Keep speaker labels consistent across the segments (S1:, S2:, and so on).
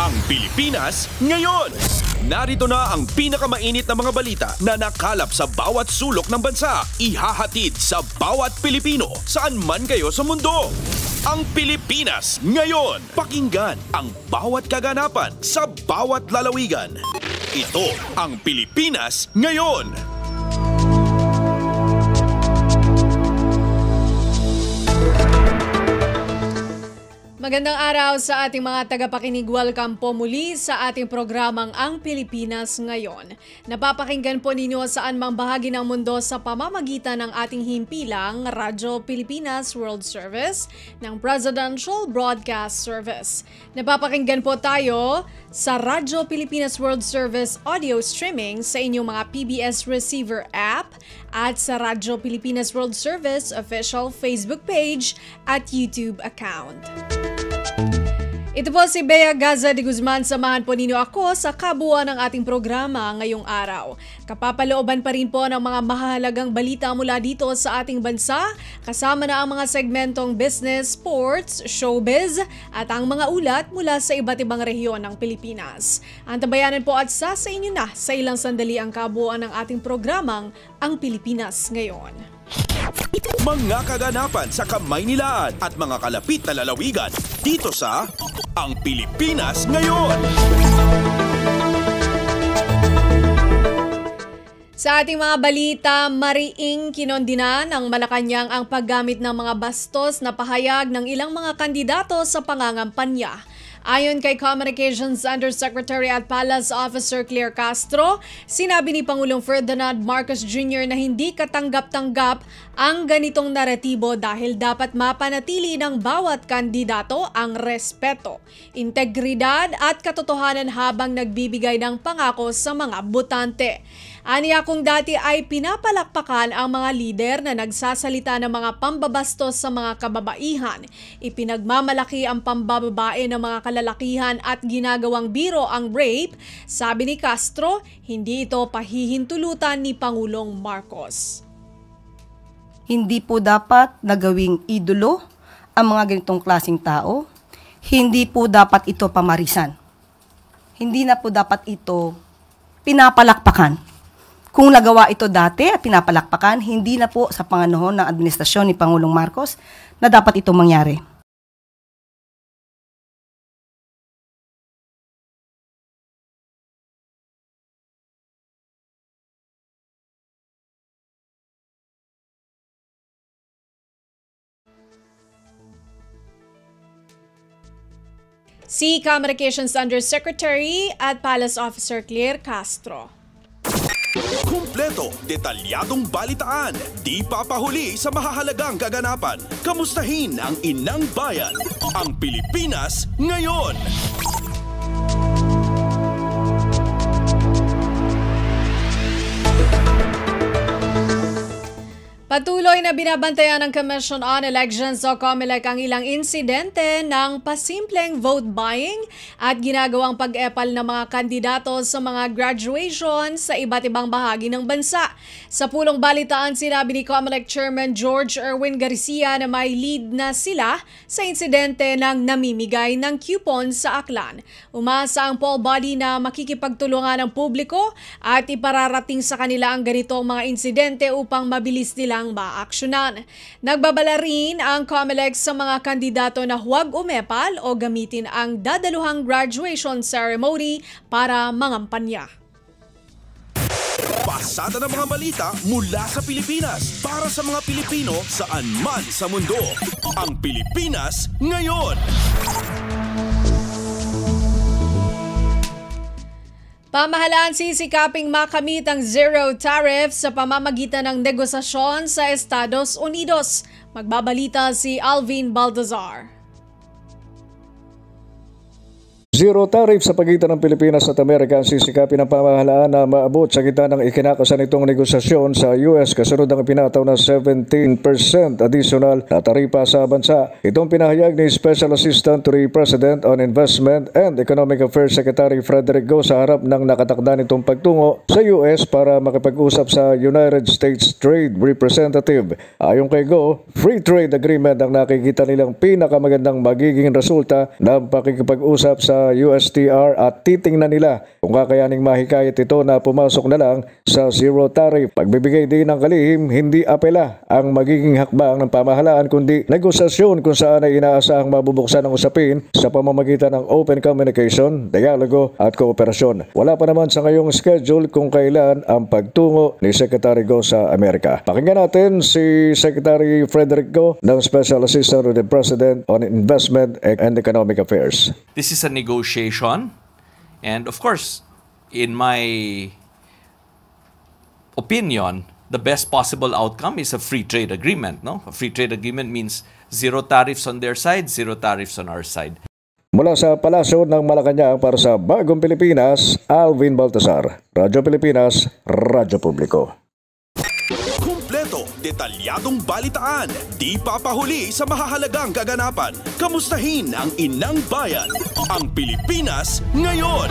S1: Ang Pilipinas ngayon! Narito na ang pinakamainit na mga balita na nakalap sa bawat sulok ng bansa. Ihahatid sa bawat Pilipino saan man kayo sa mundo. Ang Pilipinas ngayon! Pakinggan ang bawat kaganapan sa bawat lalawigan. Ito ang Pilipinas ngayon!
S2: Magandang araw sa ating mga tagapakinig. Welcome po muli sa ating programang Ang Pilipinas Ngayon. Napapakinggan po ninyo saan mang bahagi ng mundo sa pamamagitan ng ating himpilang Radyo Pilipinas World Service ng Presidential Broadcast Service. Napapakinggan po tayo sa Radyo Pilipinas World Service audio streaming sa inyong mga PBS receiver app at sa Radyo Pilipinas World Service official Facebook page at YouTube account. Ito po si Bea Gaza de Guzman. Samahan po ninyo ako sa kabuuan ng ating programa ngayong araw. Kapapalooban pa rin po ng mga mahalagang balita mula dito sa ating bansa, kasama na ang mga segmentong business, sports, showbiz at ang mga ulat mula sa iba't ibang rehiyon ng Pilipinas. Antabayanan po at sa inyo na sa ilang sandali ang kabuuan ng ating programang Ang Pilipinas Ngayon.
S1: Mga kaganapan sa Kamaynilaan at mga kalapit na lalawigan dito sa Ang Pilipinas Ngayon.
S2: Sa ating mga balita, mariing kinondina ng Malacanang ang paggamit ng mga bastos na pahayag ng ilang mga kandidato sa pangangampanya. Ayon kay Communications Undersecretary at Palace Officer Claire Castro, sinabi ni Pangulong Ferdinand Marcos Jr. na hindi katanggap-tanggap ang ganitong naratibo dahil dapat mapanatili ng bawat kandidato ang respeto, integridad at katotohanan habang nagbibigay ng pangako sa mga botante. Aniya kung dati ay pinapalakpakan ang mga lider na nagsasalita ng mga pambabastos sa mga kababaihan, ipinagmamalaki ang pambababae ng mga kalalakihan at ginagawang biro ang rape, sabi ni Castro, hindi ito pahihintulutan ni Pangulong Marcos.
S3: Hindi po dapat nagawing idolo ang mga ganitong klaseng tao. Hindi po dapat ito pamarisan. Hindi na po dapat ito pinapalakpakan. Kung nagawa ito dati at pinapalakpakan, hindi na po sa panganahon ng administrasyon ni Pangulong Marcos na dapat itong mangyari.
S2: Si Communications Undersecretary at Palace Officer Claire Castro.
S1: Kumpleto, detalyadong balitaan, di papahuli sa mahahalagang kaganapan. Kamustahin ang inang bayan, ang Pilipinas ngayon.
S2: Patuloy na binabantayan ng Commission on Elections o COMELEC ang ilang insidente ng pasimpleng vote buying at ginagawang pag-epal ng mga kandidato sa mga graduation sa iba't ibang bahagi ng bansa. Sa pulong balitaan, sinabi ni COMELEC Chairman George Erwin Garcia na may lead na sila sa insidente ng namimigay ng coupon sa Aklan. Umasa ang poll body na makikipagtulungan ng publiko at ipararating sa kanila ang ganitong mga insidente upang mabilis nilang maaksyonan. Nagbabala rin ang COMELEC sa mga kandidato na huwag umepal o gamitin ang dadaluhang graduation ceremony para mangampanya.
S1: Pasada ng mga balita mula sa Pilipinas para sa mga Pilipino saan man sa mundo. Ang Pilipinas ngayon.
S2: Pamahalaan sisikaping makamit ang zero tariff sa pamamagitan ng negosasyon sa Estados Unidos. Magbabalita si Alvin Baldazar.
S4: Zero tariff sa pagitan ng Pilipinas at Amerika ang sisikapin ng pamahalaan na maabot sa gitna ng ikinakasan nitong negosasyon sa US kasunod ng ipinataw na 17% additional na taripa sa bansa. Itong pinahayag ni Special Assistant to the President on Investment and Economic Affairs Secretary Frederick Go sa harap ng nakatakda nitong pagtungo sa US para makipag-usap sa United States Trade Representative. Ayon kay Go, free trade agreement ang nakikita nilang pinakamagandang magiging resulta ng pakikipag-usap sa sa USTR at titingnan nila kung kakayaning mahikayat ito na pumasok na lang sa zero tariff. Pagbibigay din ng kalihim, hindi apela ang magiging hakbang ng pamahalaan kundi negosasyon kung saan ay inaasahang mabubuksan ang usapin sa pamamagitan ng open communication, dialogo at kooperasyon. Wala pa naman sa ngayong schedule kung kailan ang pagtungo ni Secretary Go sa Amerika. Pakinggan natin si Secretary Frederick Go ng Special Assistant to the President on Investment and Economic Affairs.
S5: This is a negotiation, and of course, in my opinion, the best possible outcome is a free trade agreement. No, a free trade agreement means zero tariffs on their side, zero tariffs on our side.
S4: Mula sa Palasyo ng Malacanang para sa Bagong Pilipinas, Alvin Baltasar, Radyo Pilipinas, Radyo Publiko.
S1: Kumpleto, detalyadong balitaan, di papahuli sa mahahalagang kaganapan. Kamustahin ang inang bayan, ang Pilipinas ngayon.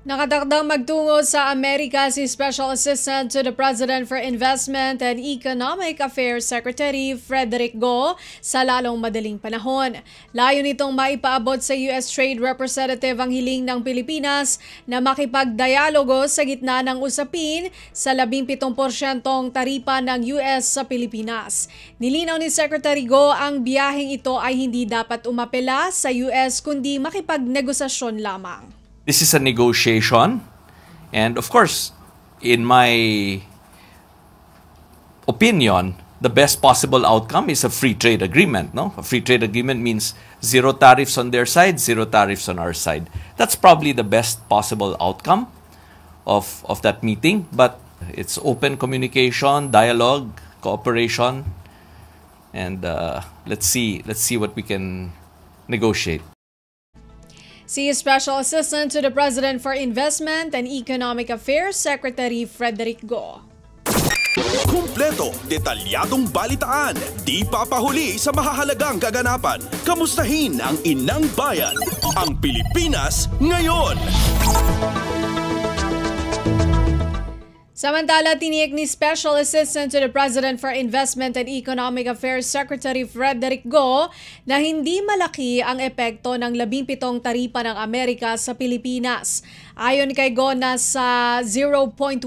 S2: Nakatakdang magtungo sa Amerika si Special Assistant to the President for Investment and Economic Affairs Secretary Frederick Go sa lalong madaling panahon. Layo nitong maipaabot sa US Trade Representative ang hiling ng Pilipinas na makipagdialogo sa gitna ng usapin sa 17% taripa ng US sa Pilipinas. Nilinaw ni Secretary Go ang biyaheng ito ay hindi dapat umapela sa US kundi makipagnegosasyon lamang.
S5: This is a negotiation, and of course, in my opinion, the best possible outcome is a free trade agreement. No, a free trade agreement means zero tariffs on their side, zero tariffs on our side. That's probably the best possible outcome of that meeting. But it's open communication, dialogue, cooperation, and let's see what we can negotiate.
S2: Si Special Assistant to the President for Investment and Economic Affairs Secretary Frederick Go.
S1: Kumpleto, detalyadong balitaan, di papahuli sa mahahalagang kaganapan. Kamustahin ang inang bayan, ang Pilipinas ngayon.
S2: Samantala, tiniyak ni Special Assistant to the President for Investment and Economic Affairs Secretary Frederick Go na hindi malaki ang epekto ng 17 taripa ng Amerika sa Pilipinas. Ayon kay Go, nasa 0.1%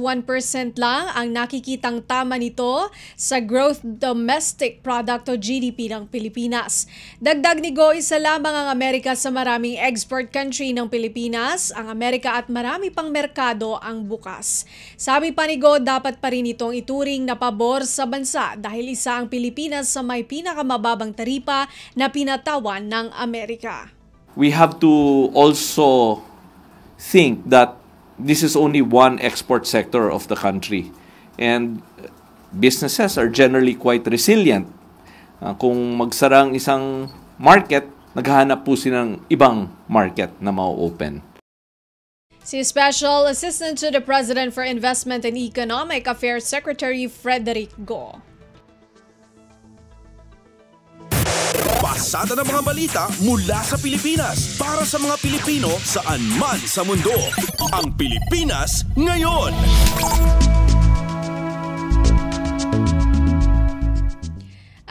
S2: lang ang nakikitang tama nito sa Gross Domestic Product o GDP ng Pilipinas. Dagdag ni Go, isa lamang ang Amerika sa maraming export country ng Pilipinas, ang Amerika at marami pang merkado ang bukas. Sabi pa ni Go, dapat pa rin itong ituring na pabor sa bansa dahil isa ang Pilipinas sa may pinakamababang taripa na pinatawan ng Amerika.
S5: We have to also think that this is only one export sector of the country, and businesses are generally quite resilient. Kung magsarang isang market, naghahanap po sila ng ibang market na ma-open.
S2: Si Special Assistant to the President for Investment and Economic Affairs Secretary Frederick Go.
S1: Pasada ng mga balita mula sa Pilipinas para sa mga Pilipino saan man sa mundo. Ang Pilipinas ngayon.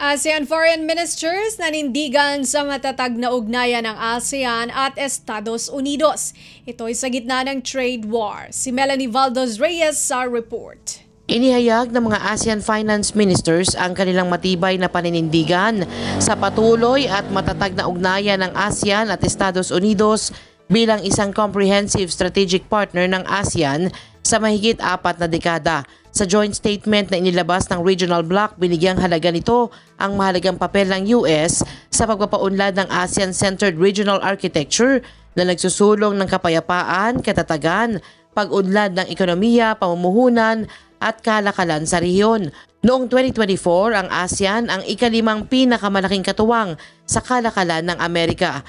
S2: ASEAN Foreign Ministers nanindigan sa matatag na ugnayan ng ASEAN at Estados Unidos. Ito ay sa gitna ng trade war. Si Melanie Valdez Reyes sa report.
S6: Inihayag ng mga ASEAN Finance Ministers ang kanilang matibay na paninindigan sa patuloy at matatag na ugnayan ng ASEAN at Estados Unidos bilang isang comprehensive strategic partner ng ASEAN sa mahigit 4 na dekada. Sa joint statement na inilabas ng Regional Bloc, binigyang halaga nito ang mahalagang papel ng US sa pagpapaunlad ng ASEAN-centered regional architecture na nagsusulong ng kapayapaan, katatagan, pag-unlad ng ekonomiya, pamumuhunan at kalakalan sa rehiyon. Noong 2024, ang ASEAN ang ika-5 pinakamalaking katuwang sa kalakalan ng Amerika.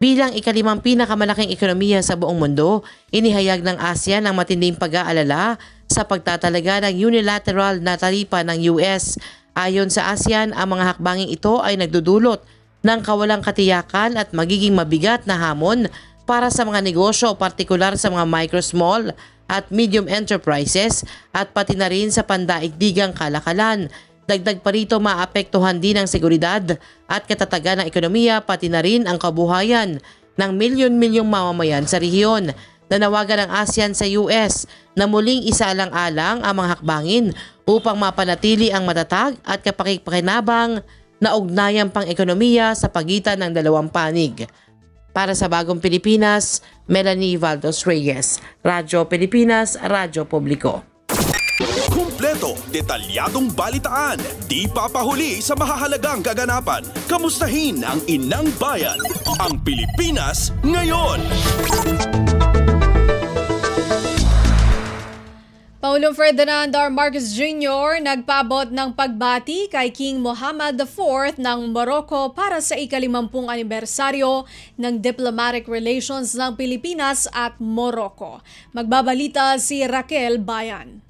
S6: Bilang ika-5 pinakamalaking ekonomiya sa buong mundo, inihayag ng ASEAN ang matinding pag-aalala sa pagtatalaga ng unilateral na taripa ng US. Ayon sa ASEAN, ang mga hakbanging ito ay nagdudulot ng kawalang katiyakan at magiging mabigat na hamon para sa mga negosyo, partikular sa mga micro, small at medium enterprises at pati na rin sa pandaigdigang kalakalan. Dagdag pa rito, maapektuhan din ang seguridad at katatagan ng ekonomiya pati na rin ang kabuhayan ng milyon-milyong mamamayan sa rehiyon. Nanawagan ng ASEAN sa US na muling isaalang-alang ang mga hakbangin upang mapanatili ang matatag at kapakipakinabang na ugnayang pang-ekonomiya sa pagitan ng dalawang panig. Para sa Bagong Pilipinas, Melanie Valdos Reyes, Radyo Pilipinas, Radyo Publiko.
S1: Kumpleto, detalyadong balitaan, di papahuli sa mahahalagang kaganapan. Kamustahin ang inang bayan, ang Pilipinas ngayon.
S2: Pangulong Ferdinand R. Marcos Jr. nagpaabot ng pagbati kay King Mohammed IV ng Morocco para sa ika-50 anibersaryo ng diplomatic relations ng Pilipinas at Morocco. Magbabalita si Raquel Bayan.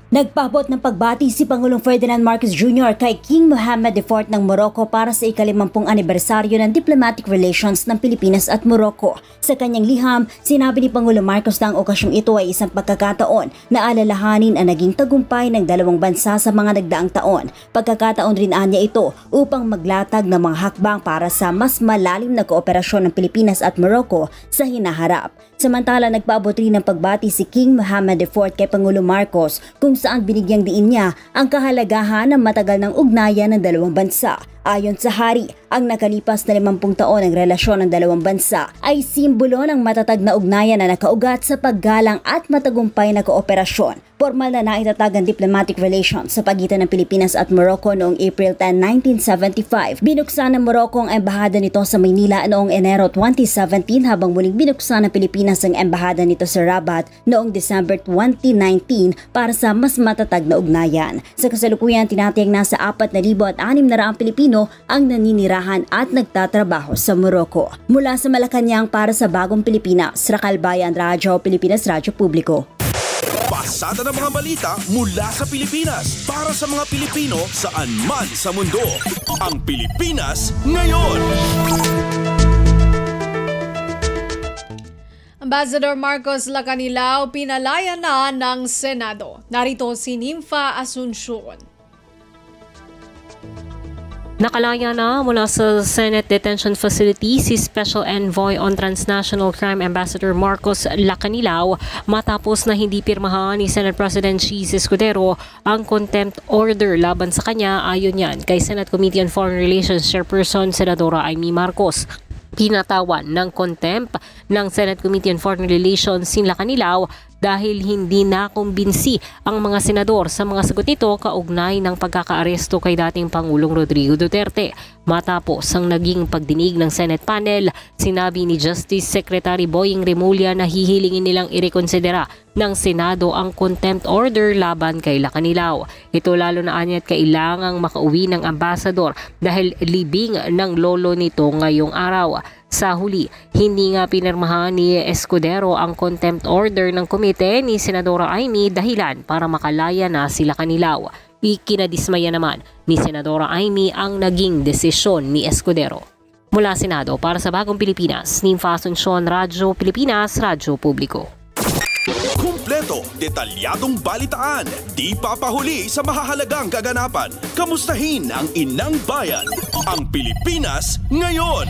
S7: Nagpaabot ng pagbati si Pangulong Ferdinand Marcos Jr. kay King Mohammed IV ng Morocco para sa ika-50 anibersaryo ng diplomatic relations ng Pilipinas at Morocco. Sa kanyang liham, sinabi ni Pangulong Marcos na ang okasyong ito ay isang pagkakataon na alalahanin ang naging tagumpay ng dalawang bansa sa mga nagdaang taon. Pagkakataon rin anya ito upang maglatag ng mga hakbang para sa mas malalim na kooperasyon ng Pilipinas at Morocco sa hinaharap. Samantala, nagpaabot rin ng pagbati si King Mohammed IV kay Pangulong Marcos kung saan binigyang diin niya ang kahalagahan ng matagal ng ugnayan ng dalawang bansa. Ayon sa hari, ang nakalipas na 50 taon ng relasyon ng dalawang bansa ay simbolo ng matatag na ugnayan na nakaugat sa paggalang at matagumpay na kooperasyon. Formal na naitatag ang diplomatic relations sa pagitan ng Pilipinas at Morocco noong April 10, 1975. Binuksan ng Morocco ang embahada nito sa Maynila noong Enero 2017 habang muling binuksan ng Pilipinas ang embahada nito sa Rabat noong December 2019 para sa mas matatag na ugnayan. Sa kasalukuyan, tinatayang nasa 4,600 Pilipino ang naninirahan at nagtatrabaho sa Morocco. Mula sa Malacanang para sa Bagong Pilipinas, Raquel Bayan, Radyo Pilipinas, Radyo Publiko.
S1: Pasada ng mga balita mula sa Pilipinas para sa mga Pilipino saan man sa mundo. Ang Pilipinas ngayon.
S2: Ambassador Marcos Lacanilao pinalaya na ng Senado. Narito si Nympha Asuncion.
S8: Nakalaya na mula sa Senate Detention Facility si Special Envoy on Transnational Crime Ambassador Marcos Lacanilao matapos na hindi pirmahan ni Senate President Cheese Escudero ang contempt order laban sa kanya ayon yan kay Senate Committee on Foreign Relations Chairperson Senadora Amy Marcos. Pinatawan ng contempt ng Senate Committee on Foreign Relations si Lacanilao dahil hindi nakumbinsi ang mga senador sa mga sagot nito kaugnay ng pagkakaaresto kay dating Pangulong Rodrigo Duterte. Matapos ang naging pagdinig ng Senate panel, sinabi ni Justice Secretary Boying Remulla na hihilingin nilang irekonsidera ng Senado ang contempt order laban kay Lacanilao. Ito lalo na anya't kailangang makauwi ng ambasador dahil libing ng lolo nito ngayong araw. Sa huli, hindi nga pinirmahan ni Escudero ang contempt order ng komite ni Senadora Amy dahilan para makalaya na si Lacanilao. Ikinadismaya naman ni Senadora Amy ang naging desisyon ni Escudero. Mula Senado para sa Bagong Pilipinas, Nympha Asuncion, Radyo Pilipinas, Radyo Publiko.
S1: Kumpleto, detalyadong balitaan, di papahuli sa mahahalagang kaganapan. Kamustahin ang inang bayan, ang Pilipinas ngayon.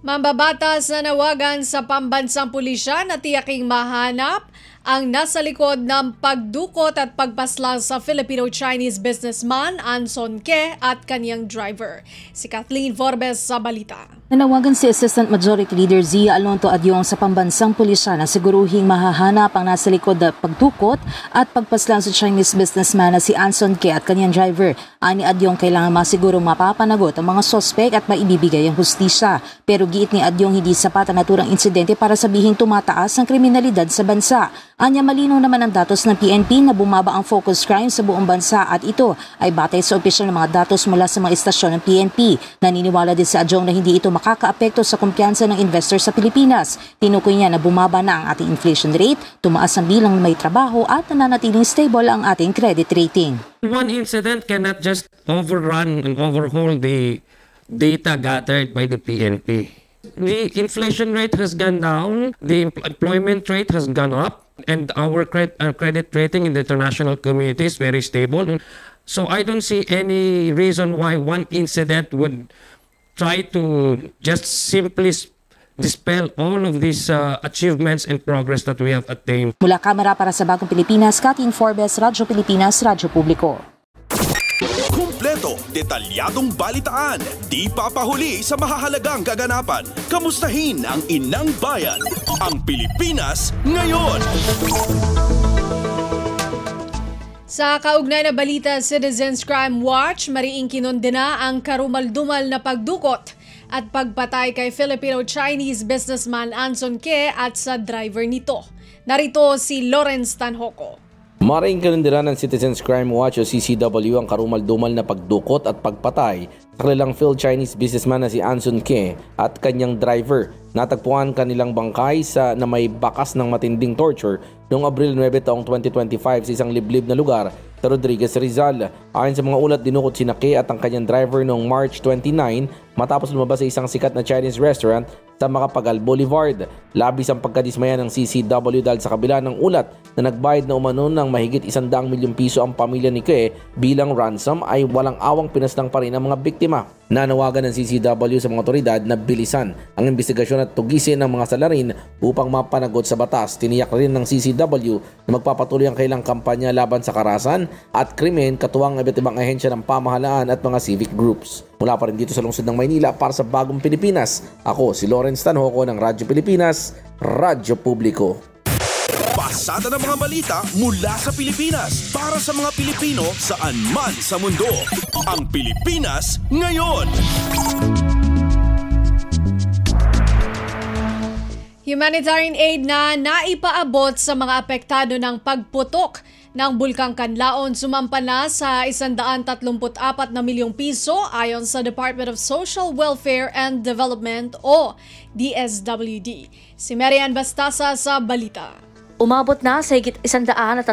S2: Mambabatas na nawagan sa pambansang pulisya na tiyaking mahanap ang nasa likod ng pagdukot at pagpaslang sa Filipino-Chinese businessman Anson Ke at kanyang driver. Si Kathleen Forbes sa balita.
S9: Nanawagan si Assistant Majority Leader Zia Alonto Adyong sa pambansang pulisya na siguruhing mahahanap ang nasa likod na pagdukot at pagpaslang sa Chinese businessman na si Anson Ke at kanyang driver. Ani Adyong kailangan masigurong mapapanagot ang mga sospek at maibibigay ang hustisya. Pero giit ni Adyong hindi sapat ang naturang insidente para sabihing tumataas ang kriminalidad sa bansa. Anya malinaw naman ang datos ng PNP na bumaba ang focus crime sa buong bansa at ito ay batay sa opisyal ng mga datos mula sa mga istasyon ng PNP. Naniniwala din si Adyong na hindi ito makakaapekto sa kumpiyansa ng investor sa Pilipinas. Tinukoy niya na bumaba na ang ating inflation rate, tumaas ang bilang may trabaho at nananatiling stable ang ating credit rating.
S10: One incident cannot just overrun and overhaul the data gathered by the PNP. The inflation rate has gone down, the employment rate has gone up, And our credit rating in the international community is very stable. So I don't see any reason why one incident would try to just simply dispel all of these achievements and progress that we have attained.
S9: Mula kamera para sa Bagong Pilipinas, Kathleen Forbes, Radyo Pilipinas, Radyo Publiko.
S1: Kumpleto, detalyadong balitaan, di papahuli sa mahahalagang kaganapan. Kamustahin ang inang bayan, ang Pilipinas ngayon.
S2: Sa kaugnay na balita, Citizens Crime Watch, mariing kinondena ang karumal-dumal na pagdukot at pagpatay kay Filipino-Chinese businessman Anson Ke at sa driver nito. Narito si Lawrence Tanhoco.
S11: Maring kinondena ng Citizens Crime Watch o CCW ang karumal-dumal na pagdukot at pagpatay sa kanilang Phil-Chinese businessman na si Anson Ke at kanyang driver. Natagpuan kanilang bangkay na may bakas ng matinding torture noong Abril 9 taong 2025 sa isang liblib na lugar sa Rodriguez, Rizal. Ayon sa mga ulat, dinukot si Ke at ang kanyang driver noong March 29 matapos lumabas sa isang sikat na Chinese restaurant sa Macapagal Boulevard. Labis ang pagkadismaya ng CCW dahil sa kabila ng ulat na nagbayad na umano ng mahigit 100 milyong piso ang pamilya ni Ke bilang ransom, ay walang awang pinaslang pa rin ang mga biktima. Nanawagan ng CCW sa mga otoridad na bilisan ang investigasyon at tugisin ng mga salarin upang mapanagot sa batas. Tiniyak rin ng CCW na magpapatuloy ang kailang kampanya laban sa karahasan at krimen, katuwang iba't ibang ahensya ng pamahalaan at mga civic groups. Mula pa rin dito sa lungsod ng Maynila para sa Bagong Pilipinas, ako si Lawrence Tanhoco ng Radyo Pilipinas, Radyo Publiko.
S1: Pasada ng mga balita mula sa Pilipinas para sa mga Pilipino saan man sa mundo. Ang Pilipinas ngayon.
S2: Humanitarian aid na naipaabot sa mga apektado ng pagputok ng Bulkang Kanlaon sumampa na sa 134 na milyong piso ayon sa Department of Social Welfare and Development o DSWD. Si Marian Bastasa sa balita.
S12: Umabot na sa higit 134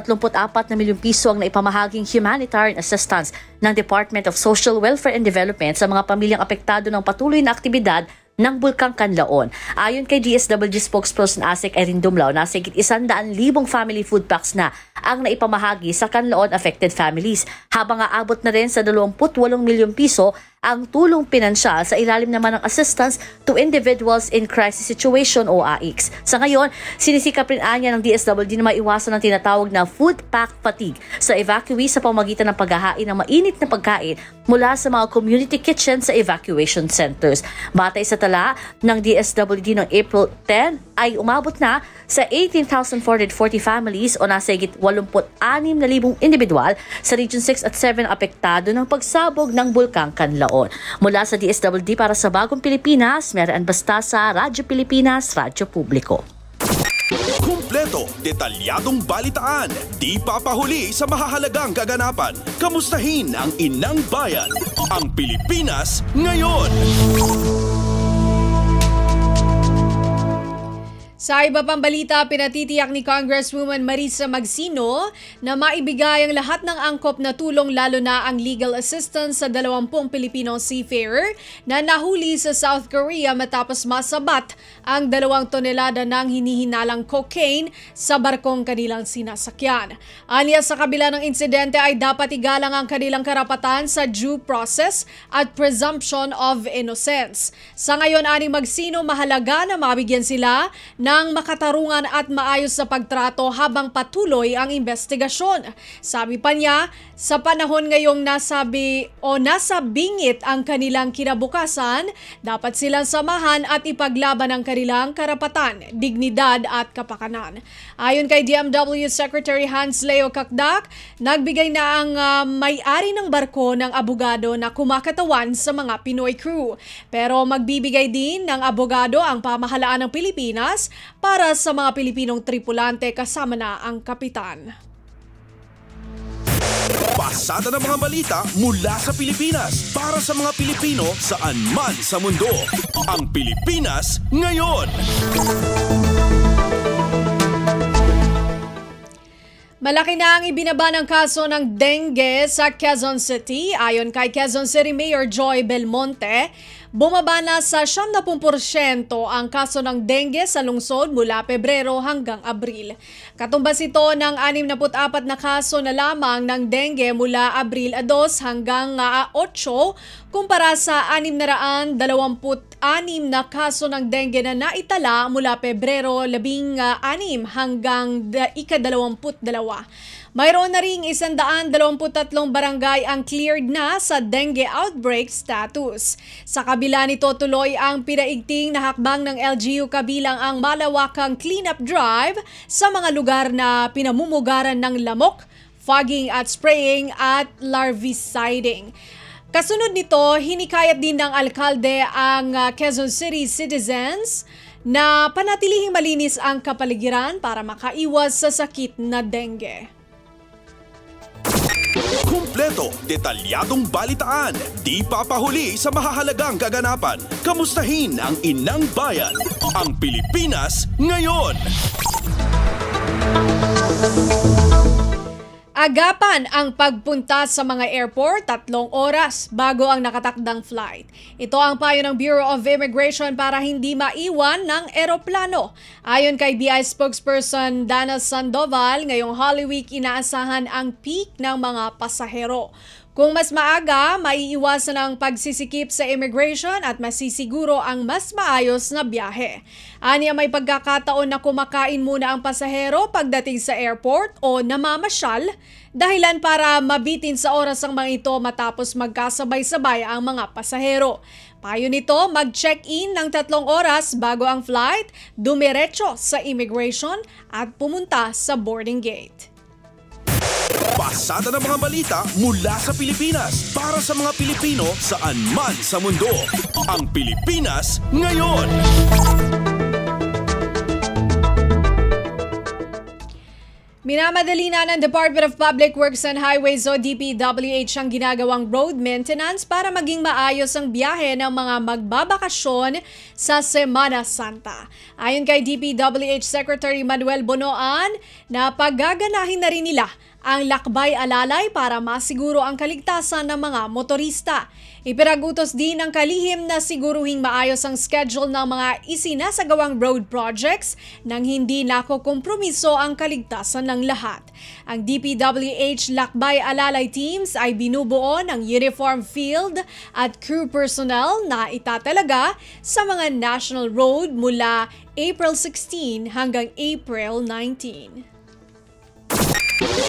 S12: na milyong piso ang naipamahaging humanitarian assistance ng Department of Social Welfare and Development sa mga pamilyang apektado ng patuloy na aktibidad ng Bulkang Kanlaon. Ayon kay DSWD spokesperson Asik Erin Dumlao, nasa higit 100,000 family food packs na ang naipamahagi sa Kanlaon affected families, habang aabot na rin sa 28 milyong piso ang tulong pinansyal sa ilalim naman ng Assistance to Individuals in Crisis Situation o AICS. Sa ngayon, sinisikap rin anya ng DSWD na maiwasan ang tinatawag na food pack fatigue sa evacuees sa pamamagitan ng paghahain ng mainit na pagkain mula sa mga community kitchen sa evacuation centers. Batay sa tala ng DSWD noong April 10 ay umabot na sa 18,440 families o nasa higit 86,000 individual sa Region 6 at 7 apektado ng pagsabog ng Bulkang Kanlaon. Mula sa DSWD para sa Bagong Pilipinas, Marian Bastasa, Radyo Pilipinas, Radyo Publiko.
S1: Kumpleto, detalyadong balitaan, di papahuli sa mahahalagang kaganapan. Kamustahin ang inang bayan, ang Pilipinas ngayon.
S2: Sa iba pang balita, pinatitiyak ni Congresswoman Marisa Magsino na maibigay ang lahat ng angkop na tulong, lalo na ang legal assistance sa 20 Pilipino seafarer na nahuli sa South Korea matapos masabat ang 2 tonelada ng hinihinalang cocaine sa barkong kanilang sinasakyan. Anya, sa kabila ng insidente ay dapat igalang ang kanilang karapatan sa due process at presumption of innocence. Sa ngayon, ani Magsino, mahalaga na mabigyan sila ng makatarungan at maayos na pagtrato habang patuloy ang investigasyon. Sabi pa niya, sa panahon ngayong nasa bingit ang kanilang kinabukasan, dapat silang samahan at ipaglaban ang kanilang karapatan, dignidad at kapakanan. Ayon kay DMW Secretary Hans Leo Kakdak, nagbigay na ang may-ari ng barko ng abogado na kumakatawan sa mga Pinoy crew. Pero magbibigay din ng abogado ang pamahalaan ng Pilipinas para sa mga Pilipinong tripulante kasama na ang kapitan.
S1: Pasada ng mga balita mula sa Pilipinas para sa mga Pilipino saan man sa mundo. Ang Pilipinas ngayon.
S2: Malaki na ang ibinaba ng kaso ng dengue sa Quezon City. Ayon kay Quezon City Mayor Joy Belmonte, Bumaba na sa 70% ang kaso ng dengue sa lungsod mula Pebrero hanggang Abril. Katumbas ito ng 64 na kaso na lamang ng dengue mula Abril 2 hanggang 8 kumpara sa 626 na kaso ng dengue na naitala mula Pebrero 16 hanggang ika-22. Mayroon na ring 123 barangay ang cleared na sa dengue outbreak status. Sa kabila nito, tuloy ang pinaigting na hakbang ng LGU kabilang ang malawakang cleanup drive sa mga lugar na pinamumugaran ng lamok, fogging at spraying at larviciding. Kasunod nito, hinikayat din ng alkalde ang Quezon City citizens na panatilihing malinis ang kapaligiran para makaiwas sa sakit na dengue.
S1: Kumpleto, detalyadong balitaan, di papahuli sa mahahalagang kaganapan. Kamustahin ang inang bayan, ang Pilipinas ngayon.
S2: Agapan ang pagpunta sa mga airport 3 oras bago ang nakatakdang flight. Ito ang payo ng Bureau of Immigration para hindi maiwan ng eroplano. Ayon kay BI spokesperson Dana Sandoval, ngayong Holy Week inaasahan ang peak ng mga pasahero. Kung mas maaga, maiiwasan ang pagsisikip sa immigration at masisiguro ang mas maayos na biyahe. Aniya may pagkakataon na kumakain muna ang pasahero pagdating sa airport o namamasyal, dahilan para mabitin sa oras ang mga ito matapos magkasabay-sabay ang mga pasahero. Payo nito, mag-check-in ng 3 oras bago ang flight, dumiretso sa immigration at pumunta sa boarding gate.
S1: Pasada ng mga balita mula sa Pilipinas para sa mga Pilipino saan man sa mundo. Ang Pilipinas ngayon.
S2: Minamadali na ng Department of Public Works and Highways o DPWH ang ginagawang road maintenance para maging maayos ang biyahe ng mga magbabakasyon sa Semana Santa. Ayon kay DPWH Secretary Manuel Bonoan, na paggaganahin na rin nila ang lakbay-alalay para masiguro ang kaligtasan ng mga motorista. Ipinagutos din ng kalihim na siguruhing maayos ang schedule ng mga isinasagawang road projects nang hindi nakokompromiso ang kaligtasan ng lahat. Ang DPWH lakbay-alalay teams ay binubuo ng uniform field at crew personnel na itatalaga sa mga national road mula April 16 hanggang April 19.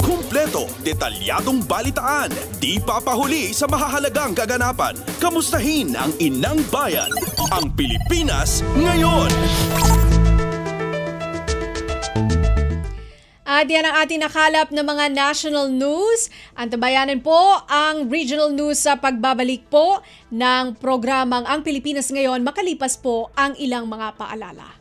S1: Kumpleto, detalyadong balitaan, di papahuli sa mahahalagang kaganapan. Kamustahin ang inang bayan, ang Pilipinas ngayon.
S2: At yan ang ating nakalap ng mga national news. Antabayanan po ang regional news sa pagbabalik po ng programang Ang Pilipinas Ngayon makalipas po ang ilang mga paalala.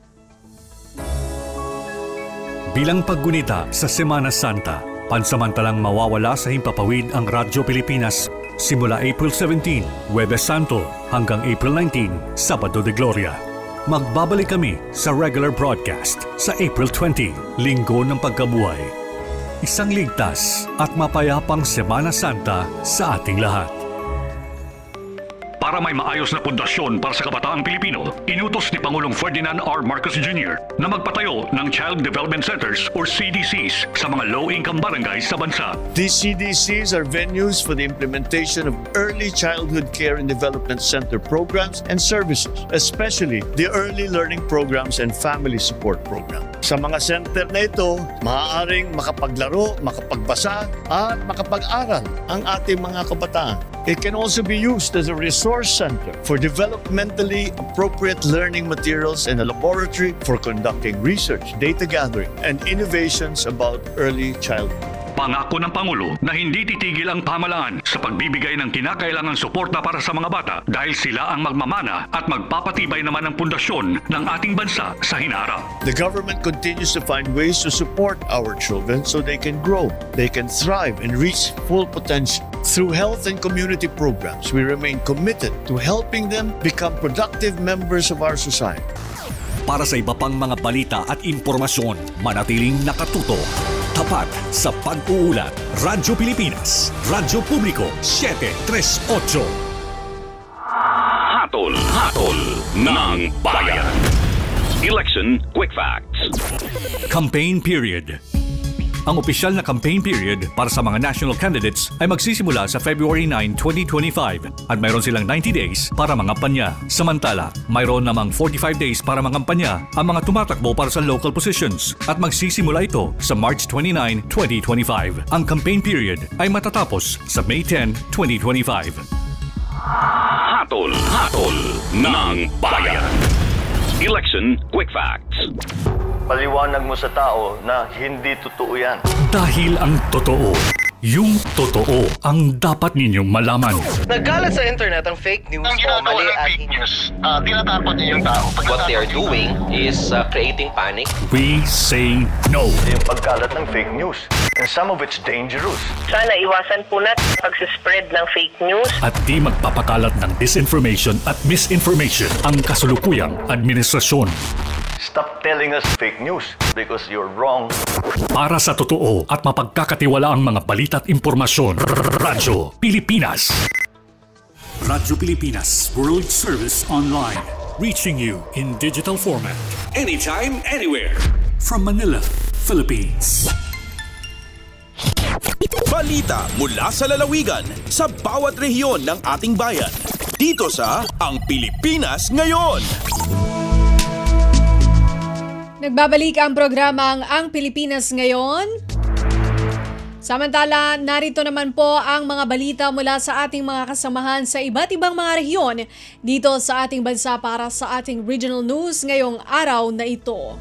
S13: Bilang paggunita sa Semana Santa, pansamantalang mawawala sa himpapawid ang Radyo Pilipinas simula April 17, Huwebes Santo hanggang April 19, Sabado de Gloria. Magbabalik kami sa regular broadcast sa April 20, Linggo ng Pagkabuhay. Isang ligtas at mapayapang Semana Santa sa ating lahat.
S14: Para may maayos na pundasyon para sa kabataang Pilipino, inutos ni Pangulong Ferdinand R. Marcos Jr. na magpatayo ng Child Development Centers or CDCs sa mga low-income barangays sa bansa.
S15: These CDCs are venues for the implementation of early childhood care and development center programs and services, especially the early learning programs and family support program. Sa mga center na ito, maaaring makapaglaro, makapagbasa at makapag-aral ang ating mga kabataan. It can also be used as a resource center for developmentally appropriate learning materials and a laboratory for conducting research, data gathering, and innovations about early childhood.
S14: Pangako ng Pangulo na hindi titigil ang pamahalaan sa pagbibigay ng kinakailangang suporta para sa mga bata dahil sila ang magmamana at magpapatibay naman ng pundasyon ng ating bansa sa hinaharap.
S15: The government continues to find ways to support our children so they can grow, they can thrive and reach full potential. Through health and community programs, we remain committed to helping them become productive members of our society.
S13: Para sa iba pang mga balita at impormasyon, manatiling nakatuto. Tapat sa pag-uulat. Radyo Pilipinas, Radyo Publiko 738.
S14: Hatol Hatol ng Bayan. Election Quick Facts.
S13: Campaign period. Ang opisyal na campaign period para sa mga national candidates ay magsisimula sa February 9, 2025 at mayroon silang 90 days para mangampanya. Samantala, mayroon namang 45 days para mangampanya ang mga tumatakbo para sa local positions at magsisimula ito sa March 29, 2025. Ang campaign period ay matatapos sa May 10, 2025.
S14: Hatol ng Bayan. Election Quick Facts.
S16: Paliwanag mo sa tao na hindi totoo yan.
S13: Dahil ang totoo, yung totoo ang dapat ninyong malaman.
S17: Nagkalat sa internet ang fake news o mali at fake news. Tinatapon niyo yung tao. What they are doing is creating panic.
S13: We say no.
S16: Yung pagkalat ng fake news. And some of it's dangerous.
S18: Sana iwasan po natin pag-spread ng fake news.
S13: At di magpapakalat ng disinformation at misinformation ang kasulukuyang administrasyon.
S16: Stop telling us fake news because you're wrong.
S13: Para sa totoo at mapagkakatiwala ang mga balita at impormasyon, Radyo Pilipinas. Radyo Pilipinas World Service Online. Reaching you in digital format. Anytime, anywhere. From Manila, Philippines.
S1: Balita mula sa lalawigan sa bawat rehiyon ng ating bayan. Dito sa Ang Pilipinas Ngayon.
S2: Nagbabalik ang programang Ang Pilipinas Ngayon. Samantala, narito naman po ang mga balita mula sa ating mga kasamahan sa iba't ibang mga rehiyon dito sa ating bansa para sa ating regional news ngayong araw na ito.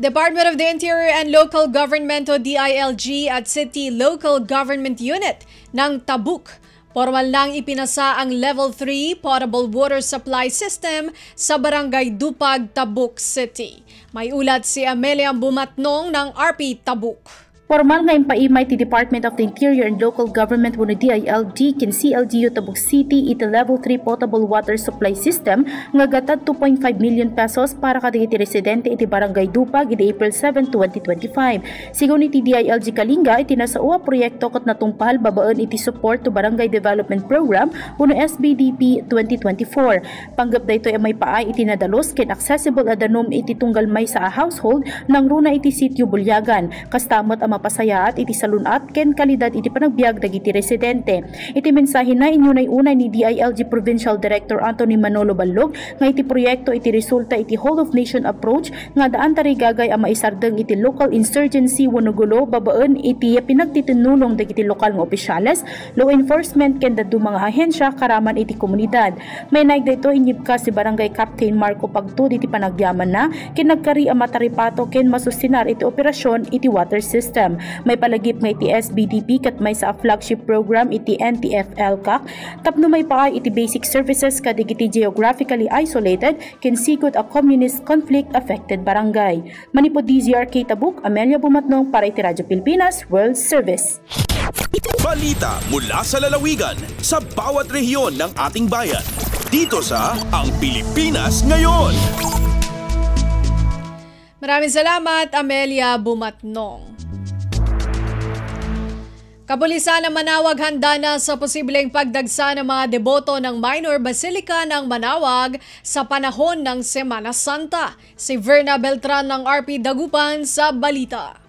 S2: Department of the Interior and Local Government o DILG at City Local Government Unit ng Tabuk formal nang ipinasa ang Level 3 Potable Water Supply System sa Barangay Dupag, Tabuk City. May ulat si Amelia Bumatnong ng RP Tabuk.
S19: Formal nga impaimay ti Department of the Interior and Local Government wano DILG kin CLGU Tabuk City iti Level 3 Potable Water Supply System nga gatad 2.5 million pesos para kadagiti residente iti Barangay Dupag iti April 7, 2025. Sigaw ni DILG Kalinga iti nasauwa proyekto ket natungpal babaan iti Support to Barangay Development Program wano SBDP 2024. Panggap dayto ay may paay iti nadalos ken accessible adanom iti tunggal may sa household ng runa iti sitio Bulyagan. Kastamot ang mapasayaat iti salunat ken kalidad iti panagbiag dagiti residente. Iti mensahe na inyunay unay ni DILG Provincial Director Anthony Manolo Ballog nga iti proyekto iti resulta iti whole of nation approach nga daan tarigagay ang maisardeng iti local insurgency wano gulo babaan iti pinagtitinulong dagiti lokal nga opisyales, law enforcement ken dadto mga ahensya karaman iti komunidad. May naig dayto inyibka si Barangay Captain Marco Pagtud iti panagyaman na ken nagkari ang mataripato ken masustinar iti operasyon iti water system. May palagip nga iti SBDP kat may sa flagship program iti NTF-LCAC. Tapno may paay iti basic services kadigiti geographically isolated ken sigud a communist conflict affected barangay. Manipod DZRK Tabuk, Amelia Bumatnong para iti Radyo Pilipinas World Service.
S1: Balita mula sa lalawigan sa bawat rehiyon ng ating bayan. Dito sa Ang Pilipinas Ngayon.
S2: Maraming salamat, Amelia Bumatnong. Kapulisan ng Manawag handa na sa posibleng pagdagsa ng mga deboto ng Minor Basilica ng Manawag sa panahon ng Semana Santa. Si Verna Beltran ng RP Dagupan sa balita.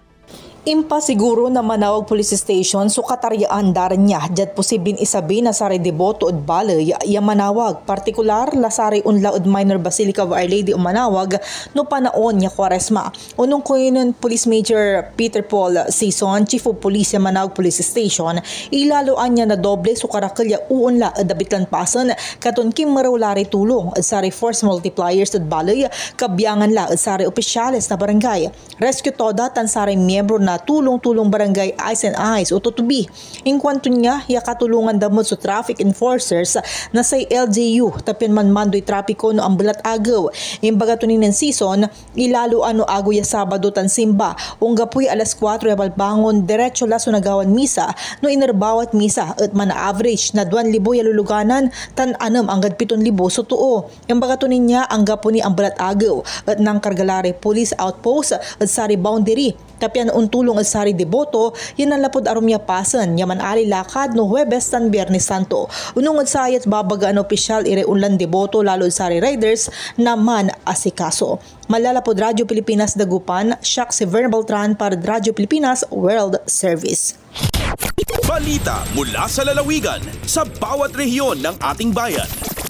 S20: Impa siguro na Manawag Police Station so kataryaan daran niya jad posibin isabi na sari deboto od balay ya Manawag partikular la sari unla od Minor Basilica of Our Lady o Manawag no panaon niya Kwaresma. Unong kuinon Police Major Peter Paul Sison, Chief of Police ya Manawag Police Station, ilaloan niya na doble so karakalya uunla od abitlan pasan katon kim marawlari tulong od sari force multipliers od balay kabyangan la od sari opisyales na barangay. Rescue toda tan sari miyembro na tulong-tulong barangay Eyes and Eyes o tutubi. Ingkwanto niya, yakatulungan damot sa traffic enforcers na sa LGU tapin man mandoy trapiko no ang bulat agaw. Imbaga tunin ng season, ilalo ano ago ya Sabado tan simba. Unggapoy alas 4 balbangon diretso laso nagawan misa no inerbawat misa at man average na 2,000 ya luluganan tan 6 anggad 7,000 so tuo. Imbaga tunin niya ang gapo ni ang bulat agaw at nang Kargalare Police Outpost at sari boundary Kapian untulong at sari deboto, yan ang lapod arumya pasan, yaman ali lakad no Huwebes tan Biyernes Santo. Unong at sayat babagaan opisyal ireunlan deboto lalo sari riders naman asikaso. Malalapod Radyo Pilipinas Dagupan, siyak si Verna Beltran para Radyo Pilipinas World Service.
S1: Balita mula sa lalawigan sa bawat rehiyon ng ating bayan.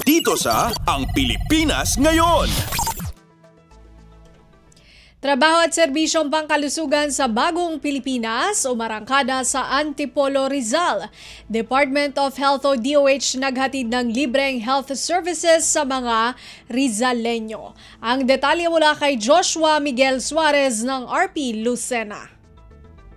S1: Dito sa Ang Pilipinas Ngayon.
S2: Trabaho at serbisyong pangkalusugan sa Bagong Pilipinas umarangkada sa Antipolo, Rizal. Department of Health o DOH naghatid ng libreng health services sa mga Rizaleño. Ang detalye mula kay Joshua Miguel Suarez ng RP Lucena.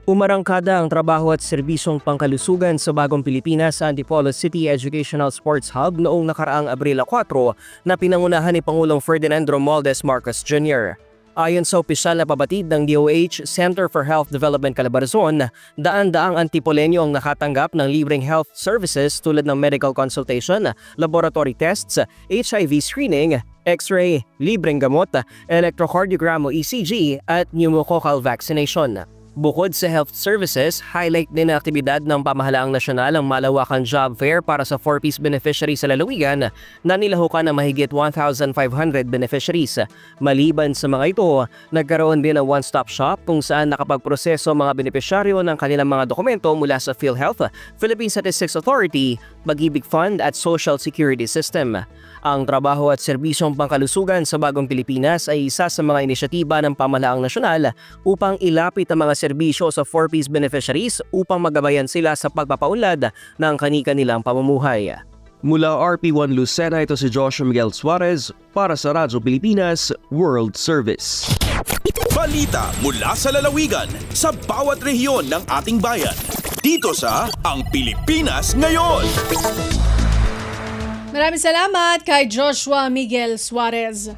S21: Umarangkada ang trabaho at serbisyong pangkalusugan sa Bagong Pilipinas sa Antipolo City Educational Sports Hub noong nakaraang Abril 4 na pinangunahan ni Pangulong Ferdinand Romualdez Marcos Jr. Ayon sa opisyal na pabatid ng DOH Center for Health Development Calabarzon, daan-daang Antipoleño ang nakatanggap ng libreng health services tulad ng medical consultation, laboratory tests, HIV screening, X-ray, libreng gamot, electrocardiogram o ECG at pneumococcal vaccination. Bukod sa health services, highlight din ang aktibidad ng pamahalaang nasyonal ang malawakang job fair para sa 4-piece beneficiaries sa lalawigan na nilahukan ng mahigit 1,500 beneficiaries. Maliban sa mga ito, nagkaroon din ng one-stop shop kung saan nakapagproseso mga benepisyaryo ng kanilang mga dokumento mula sa PhilHealth, Philippine Statistics Authority, Pag-ibig Fund at Social Security System. Ang trabaho at serbisyong pangkalusugan sa Bagong Pilipinas ay isa sa mga inisyatiba ng pamahalaang nasyonal upang ilapit ang mga serbisyo sa 4-piece beneficiaries upang magabayan sila sa pagpapaunlad ng kani-kanilang pamumuhay.
S22: Mula RP1 Lucena, ito si Joshua Miguel Suarez para sa Radyo Pilipinas World Service.
S1: Balita mula sa lalawigan sa bawat rehiyon ng ating bayan. Dito sa Ang Pilipinas Ngayon.
S2: Maraming salamat kay Joshua Miguel Suarez.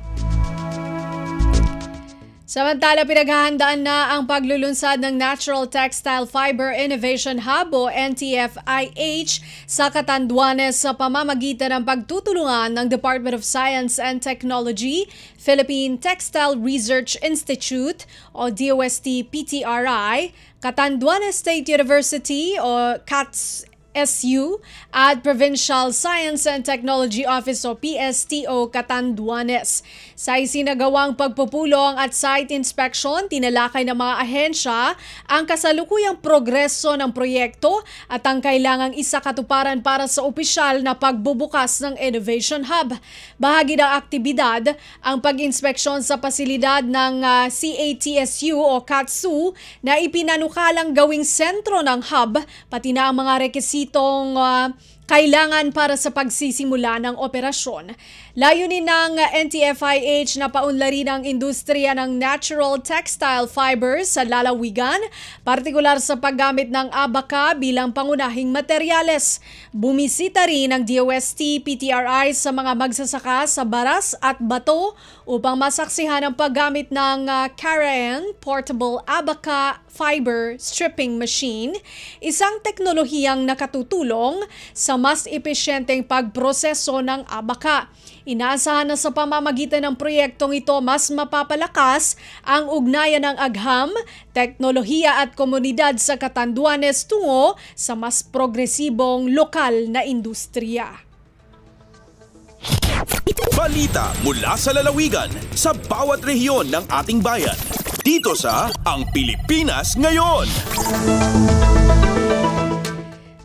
S2: Samantala, pinaghahandaan na ang paglulunsad ng Natural Textile Fiber Innovation Hub o NTFIH sa Catanduanes sa pamamagitan ng pagtutulungan ng Department of Science and Technology, Philippine Textile Research Institute o DOST-PTRI, Catanduanes State University o CATS-SU at Provincial Science and Technology Office o PSTO Catanduanes. Sa isinagawang pagpupulong at site inspection, tinalakay ng mga ahensya ang kasalukuyang progreso ng proyekto at ang kailangang isakatuparan para sa opisyal na pagbubukas ng Innovation Hub. Bahagi ng aktibidad ang pag-inspeksyon sa pasilidad ng CATSU o CATSU na ipinanukalang gawing sentro ng hub, pati na ang mga rekisitong kailangan para sa pagsisimula ng operasyon. Layunin ng NTFIH na paunlarin ang industriya ng natural textile fibers sa lalawigan, partikular sa paggamit ng abaka bilang pangunahing materyales. Bumisita rin ang DOST-PTRI sa mga magsasaka sa Baras at Bato upang masaksihan ang paggamit ng Carayan Portable Abaka Fiber Stripping Machine, isang teknolohiyang nakatutulong sa mas epesyenteng pagproseso ng abaka. Inaasahan na sa pamamagitan ng proyektong ito mas mapapalakas ang ugnayan ng agham, teknolohiya at komunidad sa Catanduanes tungo sa mas progresibong lokal na industriya.
S1: Balita mula sa lalawigan sa bawat rehiyon ng ating bayan. Dito sa Ang Pilipinas Ngayon.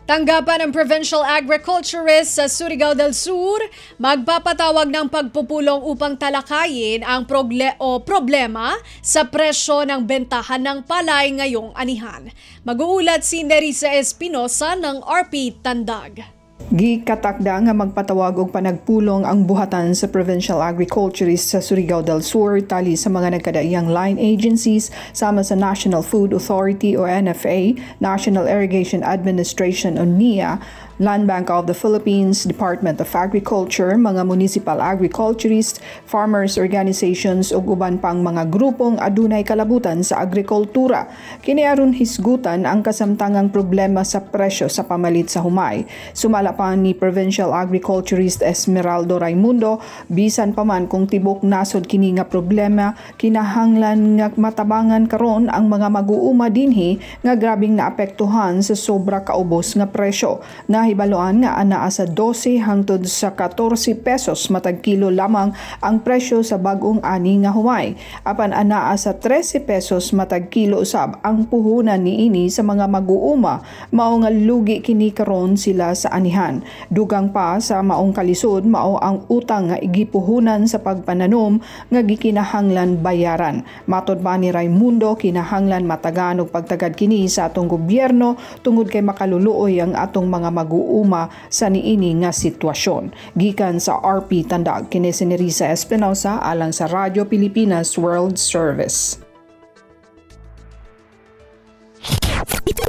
S2: Tanggapan ng Provincial Agriculturist sa Surigao del Sur, magpapatawag ng pagpupulong upang talakayin ang problema sa presyo ng bentahan ng palay ngayong anihan. Mag-uulat si Nerissa Espinosa ng RP Tandag.
S23: Gikatakda nga magpatawag og panagpulong ang buhatan sa Provincial Agriculturist sa Surigao del Sur tali sa mga nagkadaiyang line agencies sama sa National Food Authority o NFA, National Irrigation Administration o NIA, Land Bank of the Philippines, Department of Agriculture, mga municipal agriculturists, farmers organizations ug uban pang mga grupong adunay kalabutan sa agrikultura. Kini aron hisgutan ang kasamtangang problema sa presyo sa pamalit sa humay. Sumala pa ni Provincial Agriculturist Esmeraldo Raimundo, bisan pa man kung tibok nasod kini nga problema, kinahanglan nga matabangan karon ang mga mag-uuma dinhi nga grabing naapektuhan sa sobra kaubos nga presyo. Nahibaloan nga anaa sa 12 hangtod sa 14 pesos matag kilo lamang ang presyo sa bag-ong ani nga humay. Apan anaa sa 13 pesos matag kilo usab ang puhunan niini sa mga mag-uuma, mao nga lugi kini karon sila sa anihan. Dugang pa sa maong kalisod mao ang utang nga igipuhunan sa pagpananom nga gikinahanglan bayaran. Matod pa ni Raimundo, kinahanglan matagan og pagtagad kini sa atong gobyerno tungod kay makaluluoy ang atong mga mag-uuma sa niini nga sitwasyon. Gikan sa RP Tandag, kini si Nerissa Espinosa alang sa Radyo Pilipinas World Service.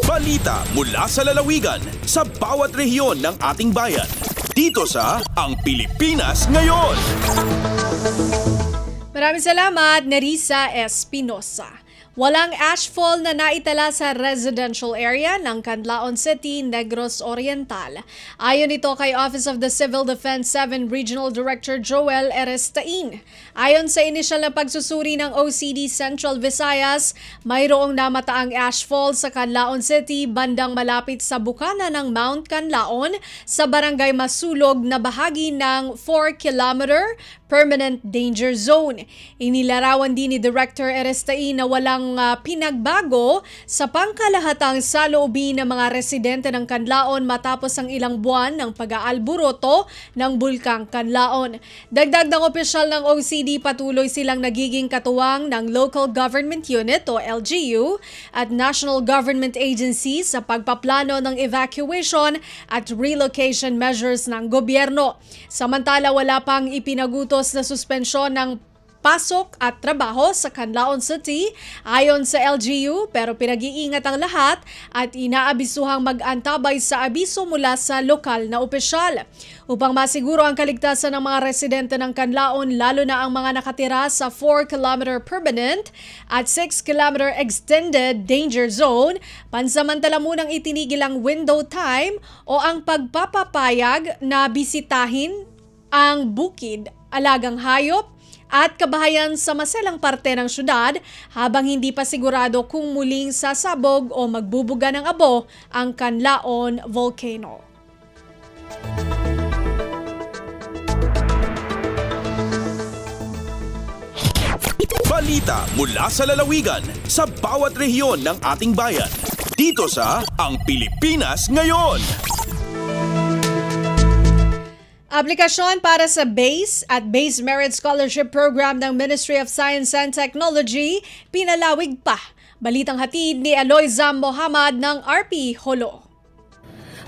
S1: Balita mula sa lalawigan sa bawat rehiyon ng ating bayan. Dito sa Ang Pilipinas Ngayon.
S2: Maraming salamat, Nerissa Espinosa. Walang ashfall na naitala sa residential area ng Canlaon City, Negros Oriental. Ayon ito kay Office of the Civil Defense 7 Regional Director Joel Erestain. Ayon sa inisyal na pagsusuri ng OCD Central Visayas, mayroong namataang ashfall sa Canlaon City bandang malapit sa bukana ng Mount Canlaon sa Barangay Masulog na bahagi ng 4-kilometer Permanent Danger Zone. Inilarawan din ni Director Erestain na walang pinagbago sa pangkalahatang saloobin ng mga residente ng Canlaon matapos ang ilang buwan ng pag-aalburoto ng Bulkang Canlaon. Dagdag ng opisyal ng OCD, patuloy silang nagiging katuwang ng Local Government Unit o LGU at National Government Agencies sa pagpaplano ng evacuation at relocation measures ng gobyerno. Samantala, wala pang ipinagutos na suspensyon ng pasok at trabaho sa Canlaon City ayon sa LGU, pero pinag-iingat ang lahat at inaabisuhang mag-antabay sa abiso mula sa lokal na opisyal. Upang masiguro ang kaligtasan ng mga residente ng Canlaon, lalo na ang mga nakatira sa 4-kilometer permanent at 6-kilometer extended danger zone, pansamantala munang itinigil ang window time o ang pagpapapayag na bisitahin ang bukid, alagang hayop at kabahayan sa maselang parte ng syudad habang hindi pa sigurado kung muling sasabog o magbubuga ng abo ang Canlaon Volcano.
S1: Balita mula sa lalawigan sa bawat rehiyon ng ating bayan. Dito sa Ang Pilipinas Ngayon.
S2: Aplikasyon para sa BASE at BASE Merit Scholarship Program ng Ministry of Science and Technology pinalawig pa. Balitang hatid ni Eloisa Mohamad ng RP Holo.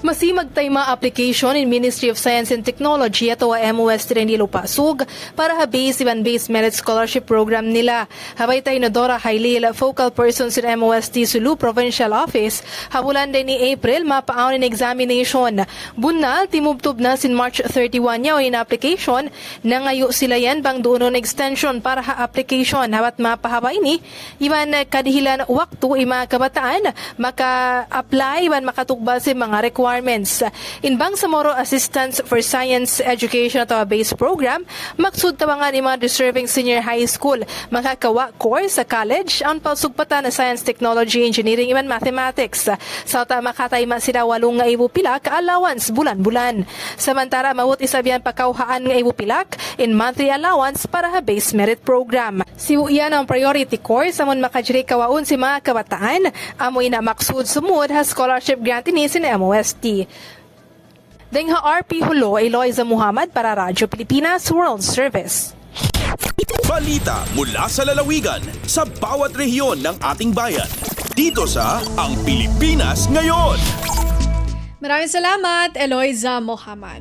S3: Masimag tay ma-application in Ministry of Science and Technology at o MOST rin Pasug para ha-base iban base merit scholarship program nila. Habay tay na Dora Hailil, focal person sa MOST Sulu Provincial Office, habulan din ni April mapaon in examination. Bunal, timubtub na sin March 31 niya o in application, nangayo sila yan bang doon extension para ha-application. Habat mapahaba ini, iban kadihilan waktu ima kabataan, maka-apply, iban makatugba si mga requirements. In Bangsamoro Assistance for Science Education at base program, maksud tabangan ng mga deserving senior high school makakawa course sa college ang pagsugpatan na Science, Technology, Engineering, and Mathematics. Sa makatayma sila 8 nga ibupilak allowance bulan-bulan. Samantara, mawut isabihan pakauhaan nga ibupilak in monthly allowance para ha base merit program. Siuyan ang priority course amon makajiri kawaun si mga kabataan amoy na maksud sumud ha scholarship grantee ni sin MOST. Dengha RP Hulo, Eloisa Muhammad para Radyo Pilipinas World Service.
S1: Balita mula sa lalawigan sa bawat rehiyon ng ating bayan. Dito sa Ang Pilipinas Ngayon.
S2: Maraming salamat, Eloisa Muhammad.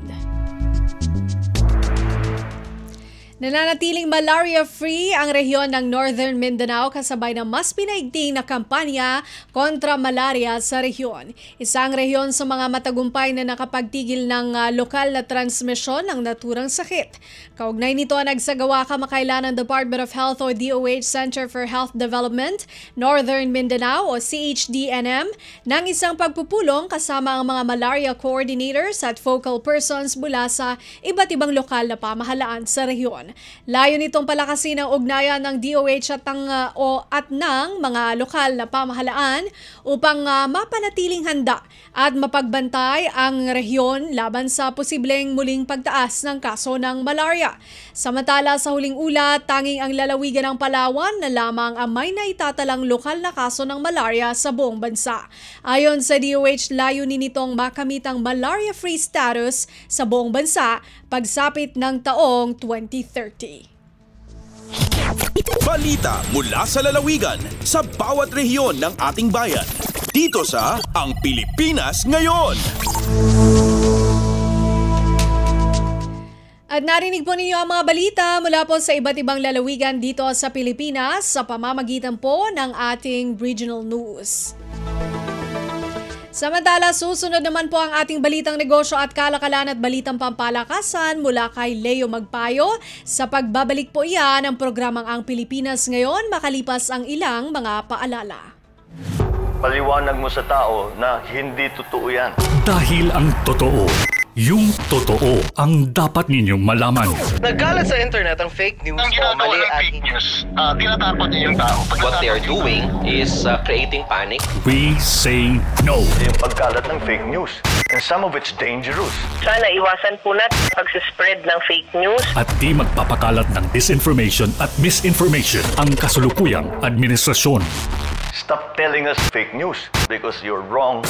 S2: Nananatiling malaria-free ang rehiyon ng Northern Mindanao kasabay ng mas pinaigting na kampanya kontra malaria sa rehiyon. Isang rehiyon sa mga matagumpay na nakapagtigil ng lokal na transmisyon ng naturang sakit. Kaugnay nito nagsagawa kamakailan ng Department of Health o DOH Center for Health Development, Northern Mindanao o CHDNM ng isang pagpupulong kasama ang mga malaria coordinators at focal persons mula sa iba't ibang lokal na pamahalaan sa rehiyon. Layo nitong palakasin ang ugnayan ng DOH at ng mga lokal na pamahalaan upang mapanatiling handa at mapagbantay ang rehiyon laban sa posibleng muling pagtaas ng kaso ng malaria. Samantala sa huling ulat, tanging ang lalawigan ng Palawan na lamang ang may naitatalang lokal na kaso ng malaria sa buong bansa. Ayon sa DOH, layunin nitong makamit ang malaria-free status sa buong bansa pagsapit ng taong 2030.
S1: Balita mula sa lalawigan sa bawat rehiyon ng ating bayan. Dito sa Ang Pilipinas Ngayon.
S2: At narinig po ninyo ang mga balita mula po sa iba't ibang lalawigan dito sa Pilipinas sa pamamagitan po ng ating regional news. Samantala, susunod naman po ang ating balitang negosyo at kalakalan at balitang pampalakasan mula kay Leo Magpayo. Sa pagbabalik po iyan ng programang Ang Pilipinas Ngayon makalipas ang ilang mga paalala.
S16: Paliwanag mo sa tao na hindi totoo yan.
S13: Dahil ang totoo, yung totoo ang dapat ninyong malaman.
S17: Nagkalat sa internet ang fake news o mali at fake news. Tinatapon niyo yung tao. What they are doing is creating panic.
S13: We say no.
S16: Yung pagkalat ng fake news. And some of it's dangerous.
S18: Sana iwasan po natin pag-spread ng fake news.
S13: At di magpapakalat ng disinformation at misinformation ang kasulukuyang administrasyon.
S16: Stop telling us fake news because you're wrong.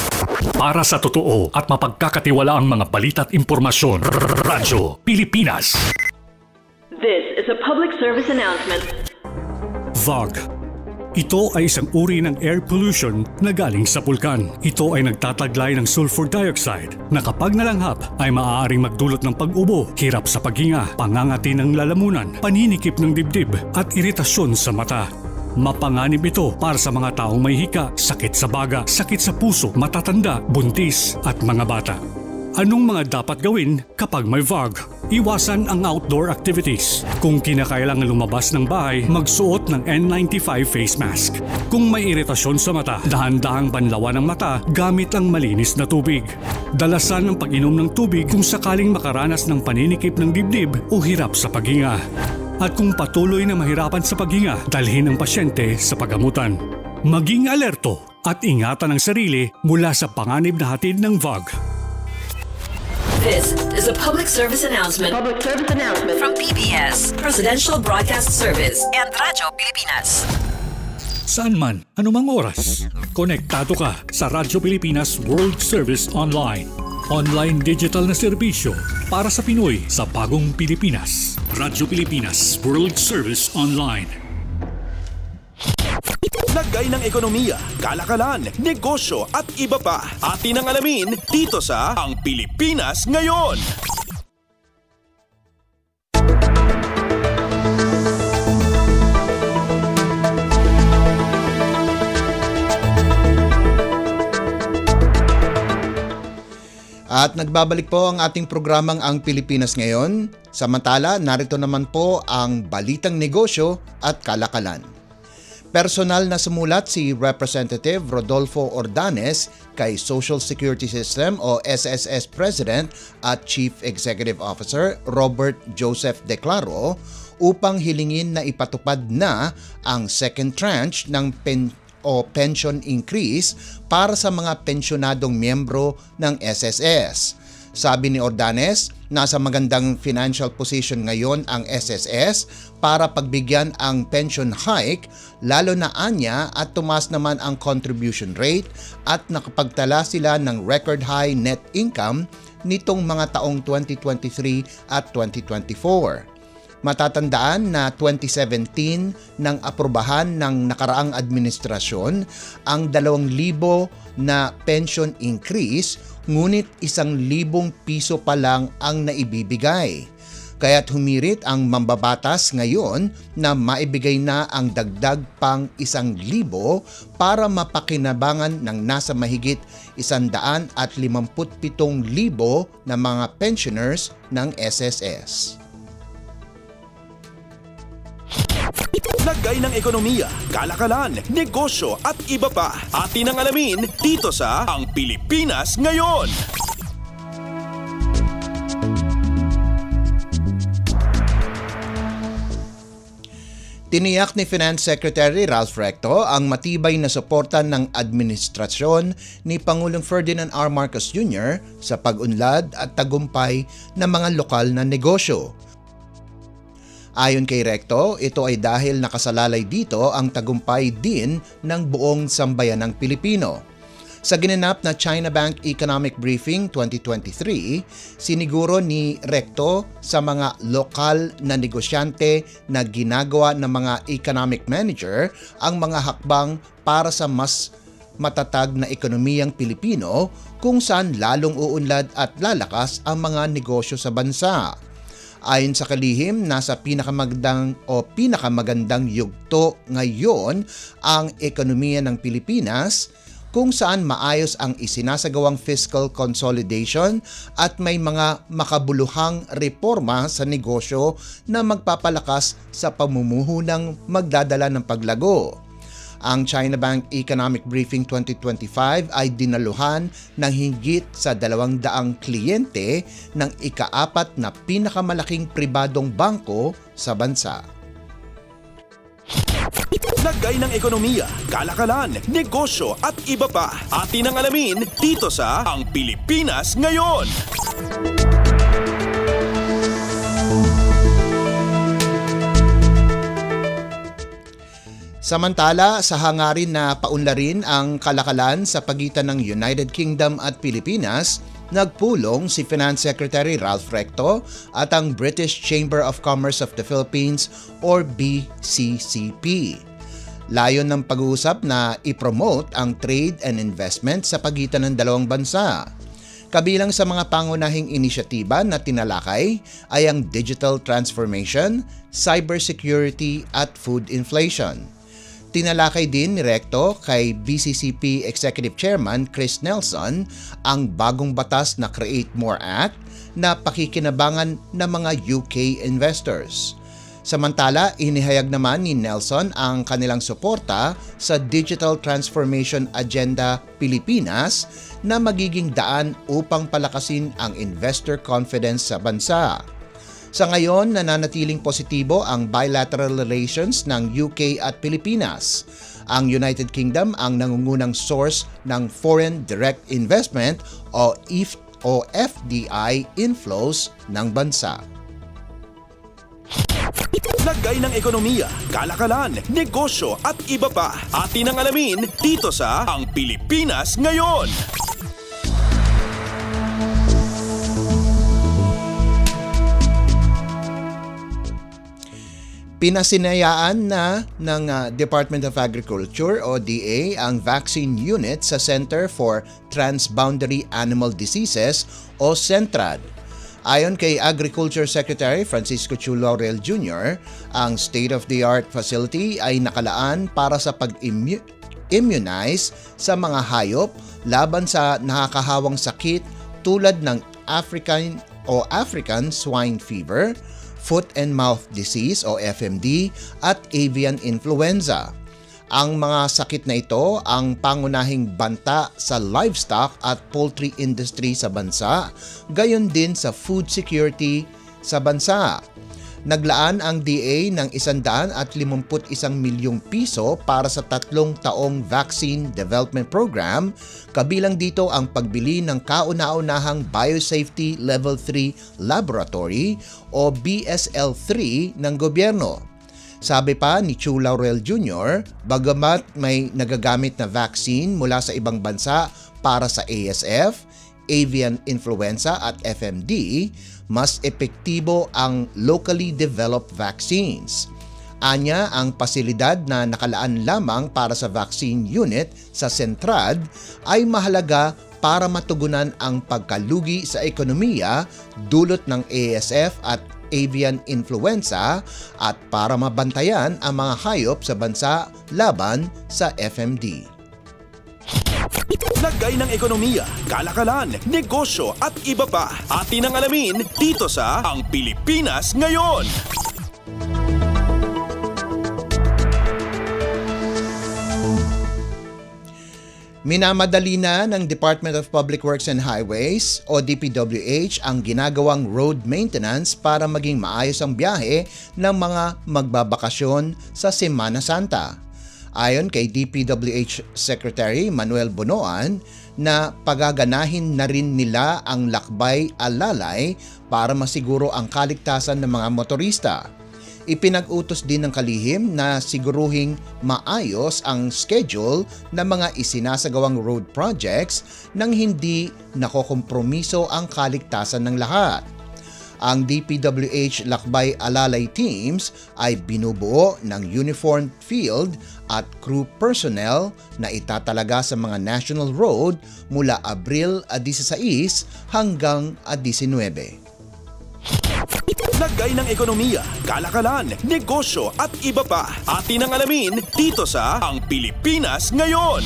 S13: Para sa totoo at mapagkakatiwalaang mga balita at impormasyon, Radyo Pilipinas.
S4: This is a public service announcement.
S13: VOG. Ito ay isang uri ng air pollution na galing sa pulkan. Ito ay nagtataglay ng sulfur dioxide na kapag nalanghap ay maaaring magdulot ng pag-ubo, hirap sa paghinga, pangangati ng lalamunan, paninikip ng dibdib at iritasyon sa mata. Mapanganib ito para sa mga taong may hika, sakit sa baga, sakit sa puso, matatanda, buntis at mga bata. Anong mga dapat gawin kapag may VOG? Iwasan ang outdoor activities. Kung kinakailangan lumabas ng bahay, magsuot ng N95 face mask. Kung may iritasyon sa mata, dahan-dahang banlawan ang mata gamit ang malinis na tubig. Dalasan ang pag-inom ng tubig kung sakaling makaranas ng paninikip ng dibdib o hirap sa paghinga. At kung patuloy na mahirapan sa paghinga, dalhin ang pasyente sa paggamutan. Maging alerto at ingatan ang sarili mula sa panganib na hatid ng VOG.
S4: This is a public service announcement. Public service announcement from PBS, Presidential Broadcast Service and Radyo Pilipinas.
S13: Saan man, anumang oras, konektado ka sa Radyo Pilipinas World Service Online. Online digital na serbisyo para sa Pinoy sa bagong Pilipinas. Radyo Pilipinas World Service Online.
S1: Lagay ng ekonomiya, kalakalan, negosyo at iba pa. Atin ang alamin dito sa Ang Pilipinas Ngayon.
S5: At nagbabalik po ang ating programang Ang Pilipinas Ngayon. Samantala, narito naman po ang balitang negosyo at kalakalan. Personal na sumulat si Representative Rodolfo Ordanes kay Social Security System o SSS President at Chief Executive Officer Robert Joseph Declaro upang hilingin na ipatupad na ang second tranche ng pension increase para sa mga pensyonadong miyembro ng SSS. Sabi ni Ordanes, nasa magandang financial position ngayon ang SSS para pagbigyan ang pension hike, lalo na anya at tumaas naman ang contribution rate at nakapagtala sila ng record high net income nitong mga taong 2023 at 2024. Matatandaan na 2017 nang aprubahan ng nakaraang administrasyon ang 2,000 na pension increase, ngunit 1,000 piso pa lang ang naibibigay. Kaya't humirit ang mambabatas ngayon na maibigay na ang dagdag pang 1,000 para mapakinabangan ng nasa mahigit 157,000 na mga pensioners ng SSS.
S1: Lagay ng ekonomiya, kalakalan, negosyo at iba pa. Atin ang alamin dito sa Ang Pilipinas Ngayon.
S5: Tiniyak ni Finance Secretary Ralph Recto ang matibay na suporta ng administrasyon ni Pangulong Ferdinand R. Marcos Jr. sa pag-unlad at tagumpay ng mga lokal na negosyo. Ayon kay Recto, ito ay dahil nakasalalay dito ang tagumpay din ng buong sambayanang Pilipino. Sa ginanap na China Bank Economic Briefing 2023, siniguro ni Recto sa mga lokal na negosyante na ginagawa ng mga economic manager ang mga hakbang para sa mas matatag na ekonomiyang Pilipino kung saan lalong uunlad at lalakas ang mga negosyo sa bansa. Ayon sa kalihim, nasa pinakamagandang yugto ngayon ang ekonomiya ng Pilipinas kung saan maayos ang isinasagawang fiscal consolidation at may mga makabuluhang reforma sa negosyo na magpapalakas sa pamumuhunang magdadala ng paglago. Ang China Bank Economic Briefing 2025 ay dinaluhan ng higit sa 200 kliyente ng ika-4 na pinakamalaking pribadong bangko sa bansa.
S1: Lagay ng ekonomiya, kalakalan, negosyo at iba pa. Atin ang alamin dito sa Ang Pilipinas Ngayon.
S5: Samantala, sa hangarin na paunlarin ang kalakalan sa pagitan ng United Kingdom at Pilipinas, nagpulong si Finance Secretary Ralph Recto at ang British Chamber of Commerce of the Philippines or BCCP. Layon ng pag-uusap na i-promote ang trade and investment sa pagitan ng dalawang bansa. Kabilang sa mga pangunahing inisyatiba na tinalakay ay ang digital transformation, cybersecurity at food inflation. Tinalakay din ni Recto kay BCCP Executive Chairman Chris Nelson ang bagong batas na Create More Act na pakikinabangan ng mga UK investors. Samantala, inihayag naman ni Nelson ang kanilang suporta sa Digital Transformation Agenda Pilipinas na magiging daan upang palakasin ang investor confidence sa bansa. Sa ngayon, nananatiling positibo ang bilateral relations ng UK at Pilipinas. Ang United Kingdom ang nangungunang source ng foreign direct investment o FDI inflows ng bansa.
S1: Lagay ng ekonomiya, kalakalan, negosyo at iba pa. Atin ang alamin dito sa Ang Pilipinas Ngayon.
S5: Pinasinayaan na ng Department of Agriculture o DA ang vaccine unit sa Center for Transboundary Animal Diseases o CENTRAD. Ayon kay Agriculture Secretary Francisco Chu Laurel Jr., ang state-of-the-art facility ay nakalaan para sa pag-immunize sa mga hayop laban sa nakakahawang sakit tulad ng African swine fever, foot and mouth disease o FMD at avian influenza. Ang mga sakit na ito ang pangunahing banta sa livestock at poultry industry sa bansa, gayon din sa food security sa bansa. Naglaan ang DA ng 151 milyong piso para sa 3 taong vaccine development program, kabilang dito ang pagbili ng kauna-unahang Biosafety Level 3 Laboratory o BSL-3 ng gobyerno. Sabi pa ni Chu Laurel Jr., bagamat may nagagamit na vaccine mula sa ibang bansa para sa ASF, avian influenza at FMD, mas epektibo ang locally developed vaccines. Anya, ang pasilidad na nakalaan lamang para sa vaccine unit sa Centrad ay mahalaga para matugunan ang pagkalugi sa ekonomiya dulot ng ASF at avian influenza at para mabantayan ang mga hayop sa bansa laban sa FMD.
S1: Lagay ng ekonomiya, kalakalan, negosyo at iba pa. Atin ang alamin dito sa Ang Pilipinas Ngayon.
S5: Minamadali na ng Department of Public Works and Highways o DPWH ang ginagawang road maintenance para maging maayos ang biyahe ng mga magbabakasyon sa Semana Santa. Ayon kay DPWH Secretary Manuel Bonoan na pagaganahin na rin nila ang lakbay alalay para masiguro ang kaligtasan ng mga motorista. Ipinag-utos din ng kalihim na siguruhing maayos ang schedule ng mga isinasagawang road projects nang hindi nakokompromiso ang kaligtasan ng lahat. Ang DPWH Lakbay Alalay Teams ay binubuo ng uniformed field at crew personnel na itatalaga sa mga national road mula Abril 16 hanggang 19.
S1: Lagay ng ekonomiya, kalakalan, negosyo at iba pa. Atin ang alamin dito sa Ang Pilipinas Ngayon.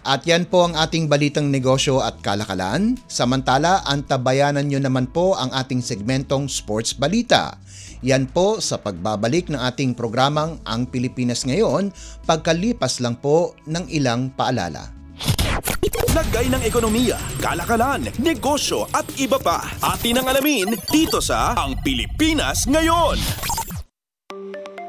S5: At yan po ang ating balitang negosyo at kalakalan. Samantala, antabayanan nyo naman po ang ating segmentong Sports Balita. Yan po sa pagbabalik ng ating programang Ang Pilipinas Ngayon, pagkalipas lang po ng ilang paalala.
S1: Lagay ng ekonomiya, kalakalan, negosyo at iba pa. Atin ang alamin dito sa Ang Pilipinas Ngayon.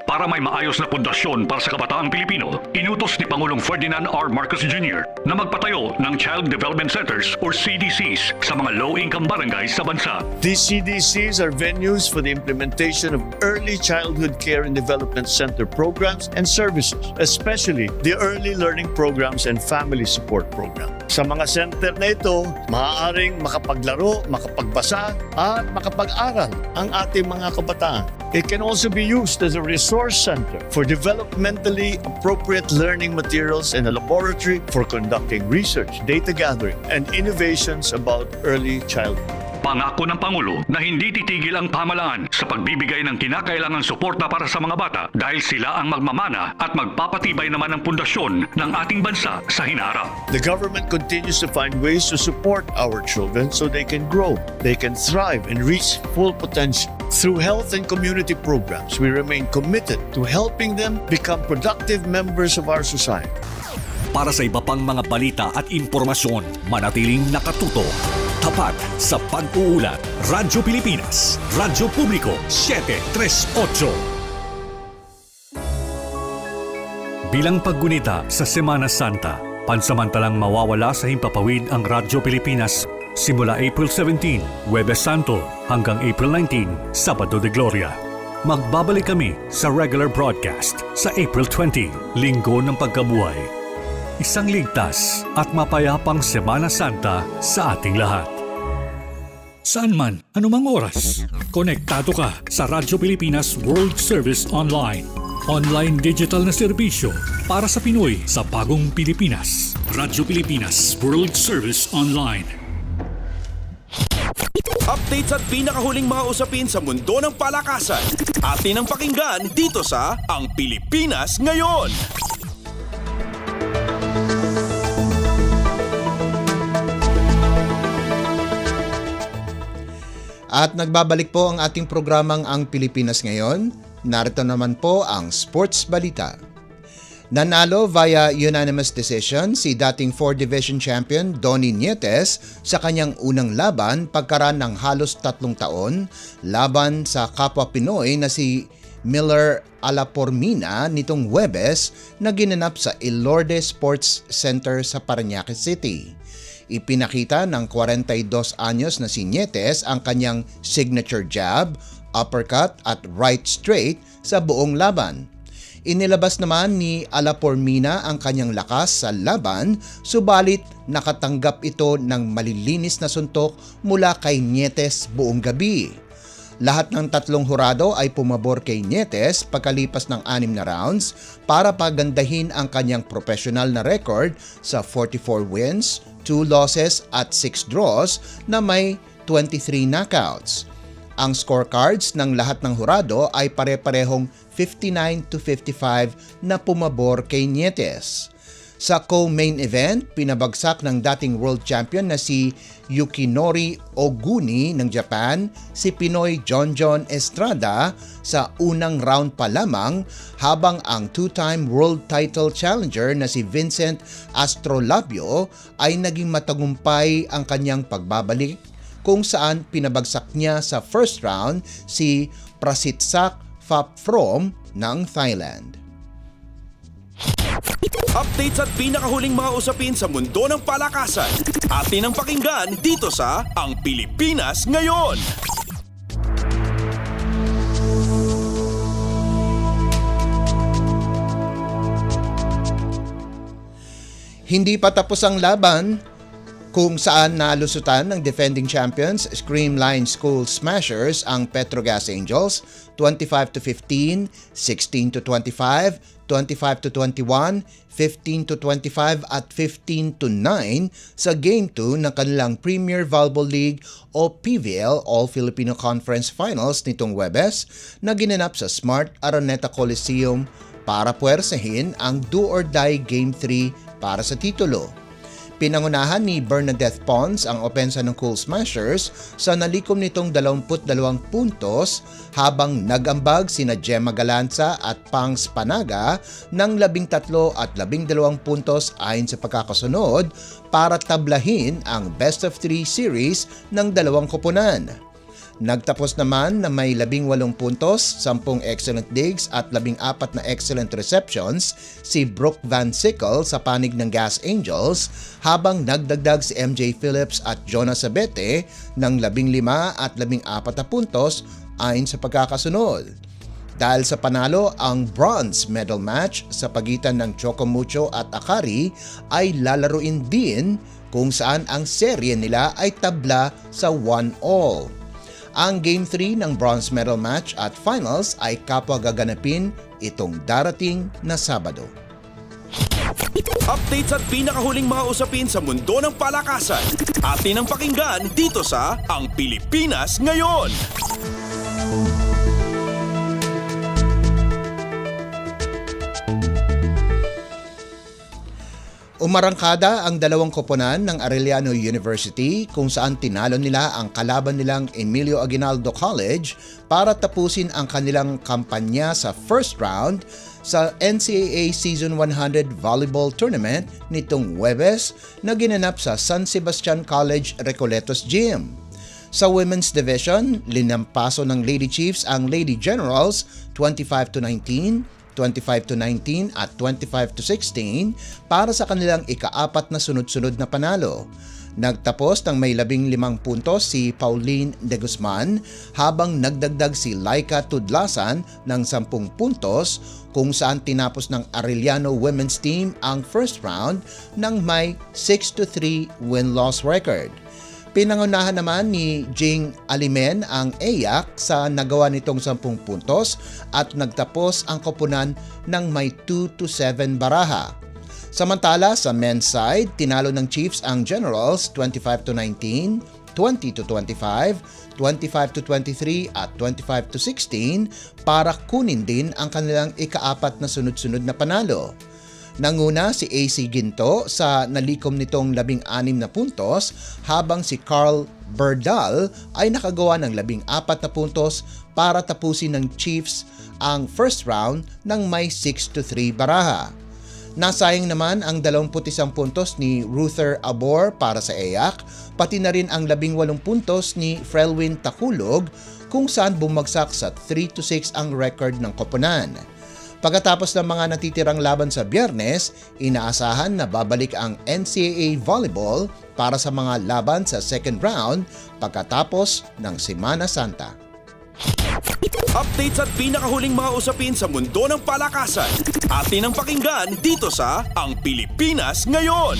S14: Para may maayos na pundasyon para sa kabataang Pilipino, inutos ni Pangulong Ferdinand R. Marcos Jr. na magpatayo ng Child Development Centers or CDCs sa mga low-income barangays sa bansa.
S15: These CDCs are venues for the implementation of early childhood care and development center programs and services, especially the early learning programs and family support program. Sa mga center na ito, maaaring makapaglaro, makapagbasa at makapag-aral ang ating mga kabataan. It can also be used as a resource center for developmentally appropriate learning materials and a laboratory for conducting research, data gathering, and innovations about early childhood.
S14: Pangako ng Pangulo na hindi titigil ang pamahalaan sa pagbibigay ng kinakailangang suporta para sa mga bata dahil sila ang magmamana at magpapatibay naman ng pundasyon ng ating bansa sa hinaharap.
S15: The government continues to find ways to support our children so they can grow, they can thrive and reach full potential. Through health and community programs, we remain committed to helping them become productive members of our society.
S13: Para sa iba pang mga balita at impormasyon, manatiling nakatuto. Tapat sa pag-uulat. Radyo Pilipinas, Radyo Publiko 738. Bilang paggunita sa Semana Santa, pansamantalang mawawala sa himpapawid ang Radyo Pilipinas simula April 17, Huwebes Santo, hanggang April 19, Sabado de Gloria. Magbabalik kami sa regular broadcast sa April 20, Linggo ng Pagkabuhay. Isang ligtas at mapayapang Semana Santa sa ating lahat. Saan man, anumang oras, konektado ka sa Radyo Pilipinas World Service Online. Online digital na serbisyo para sa Pinoy sa bagong Pilipinas. Radyo Pilipinas World Service Online.
S1: Updates at pinakahuling mga usapin sa mundo ng palakasan. Atin ang pakinggan dito sa Ang Pilipinas Ngayon.
S5: At nagbabalik po ang ating programang Ang Pilipinas Ngayon. Narito naman po ang Sports Balita. Nanalo via unanimous decision si dating 4 Division Champion Donnie Nietes sa kanyang unang laban pagkaraan ng halos 3 taon laban sa kapwa Pinoy na si Miller Alapormina nitong Huwebes na ginanap sa Ilorde Sports Center sa Parañaque City. Ipinakita ng 42 anyos na si Nietes ang kanyang signature jab, uppercut at right straight sa buong laban. Inilabas naman ni Alapormina ang kanyang lakas sa laban, subalit nakatanggap ito ng malilinis na suntok mula kay Nietes buong gabi. Lahat ng tatlong hurado ay pumabor kay Nietes pagkalipas ng 6 na rounds para pagandahin ang kanyang professional na record sa 44 wins, 2 losses at 6 draws na may 23 knockouts. Ang scorecards ng lahat ng hurado ay pare-parehong 59-55 na pumabor kay Nietes. Sa co-main event, pinabagsak ng dating world champion na si Yukinori Oguni ng Japan si Pinoy John Estrada sa unang round pa lamang, habang ang two-time world title challenger na si Vincent Astrolabio ay naging matagumpay ang kanyang pagbabalik, kung saan pinabagsak niya sa first round si Prasitsak Phaprom ng Thailand.
S1: Updates at pinakahuling mga usapin sa mundo ng palakasan. Atin ang pakinggan dito sa Ang Pilipinas Ngayon.
S5: Hindi pa tapos ang laban kung saan nalusutan ng defending champions Screamline School Smashers ang Petrogas Angels 25-15, 16-25, 25-21, 15-25 at 15-9 sa Game 2 ng kanilang Premier Volleyball League o PVL All-Filipino Conference Finals nitong Huwebes na ginanap sa Smart Araneta Coliseum para puwersahin ang do-or-die Game 3 para sa titulo. Pinangunahan ni Bernadette Pons ang opensa ng Cool Smashers sa nalikom nitong 22 puntos, habang nag-ambag sina Gemma Galanza at Pangs Panaga ng 13 at 12 puntos ayon sa pagkakasunod para tablahin ang best of 3 series ng dalawang koponan. Nagtapos naman na may 18 puntos, 10 excellent digs at 14 na excellent receptions si Brooke Van Sickle sa panig ng Gas Angels, habang nagdagdag si MJ Phillips at Jonas Sabete ng 15 at 14 na puntos ayon sa pagkakasunod. Dahil sa panalo, ang bronze medal match sa pagitan ng Chocomucho at Akari ay lalaruin din, kung saan ang serye nila ay tabla sa 1-all. Ang Game 3 ng bronze medal match at finals ay kapwa gaganapin itong darating na Sabado.
S1: Updates at pinakahuling mga usapin sa mundo ng palakasan. Atin ang pakinggan dito sa Ang Pilipinas Ngayon.
S5: Umarangkada ang dalawang koponan ng Arellano University, kung saan tinalo nila ang kalaban nilang Emilio Aguinaldo College para tapusin ang kanilang kampanya sa first round sa NCAA Season 100 Volleyball Tournament nitong Huwebes na ginanap sa San Sebastian College Recoletos Gym. Sa Women's Division, linampaso ng Lady Chiefs ang Lady Generals 25-19, 25-19 at 25-16 para sa kanilang ika-4 na sunod-sunod na panalo. Nagtapos ng may 15 puntos si Pauline De Guzman, habang nagdagdag si Laika Tudlasan ng 10 puntos, kung saan tinapos ng Arellano Women's Team ang first round ng may 6-3 win-loss record. Pinangunahan naman ni Jing Alimen ang AYAC sa nagawa nitong 10 puntos at nagtapos ang koponan ng may 2-7 baraha. Samantala sa men's side, tinalo ng Chiefs ang Generals 25-19, 20-25, 25-23 at 25-16 para kunin din ang kanilang ika-4 na sunod-sunod na panalo. Nanguna si AC Ginto sa nalikom nitong 16 na puntos, habang si Carl Berdal ay nakagawa ng 14 na puntos para tapusin ng Chiefs ang first round ng may 6-3 baraha. Nasayang naman ang 21 puntos ni Ruther Abor para sa AYAC, pati na rin ang 18 puntos ni Frelwin Takulog, kung saan bumagsak sa 3-6 ang record ng koponan. Pagkatapos ng mga natitirang laban sa Biyernes, inaasahan na babalik ang NCAA Volleyball para sa mga laban sa second round pagkatapos ng Semana Santa.
S1: Updates at pinakahuling mga usapin sa mundo ng palakasan. Atin ang pakinggan dito sa Ang Pilipinas Ngayon.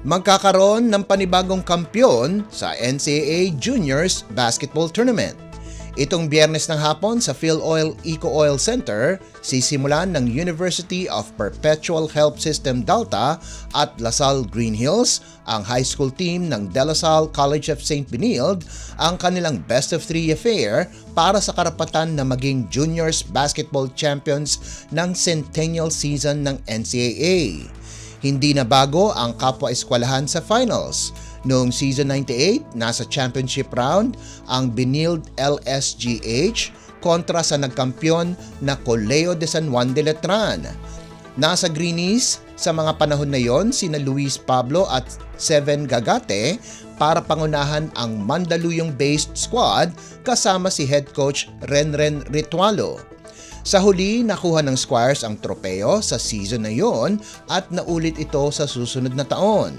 S5: Magkakaroon ng panibagong kampyon sa NCAA Juniors Basketball Tournament. Itong Biyernes ng hapon sa PhilOil Eco Oil Center, sisimulan ng University of Perpetual Help System Delta at LaSalle Green Hills, ang high school team ng De La Salle College of St. Benilde, ang kanilang best of 3 affair para sa karapatan na maging Juniors Basketball Champions ng Centennial Season ng NCAA. Hindi na bago ang kapwa-eskwelahan sa finals. Noong season 98, nasa championship round ang Benilde LSGH kontra sa nagkampiyon na Coleo de San Juan de Letran. Nasa greenies sa mga panahon na yon sina Luis Pablo at Seven Gagate para pangunahan ang Mandaluyong-based squad kasama si head coach Renren Ritualo. Sa huli, nakuha ng Squires ang tropeo sa season na yon at naulit ito sa susunod na taon.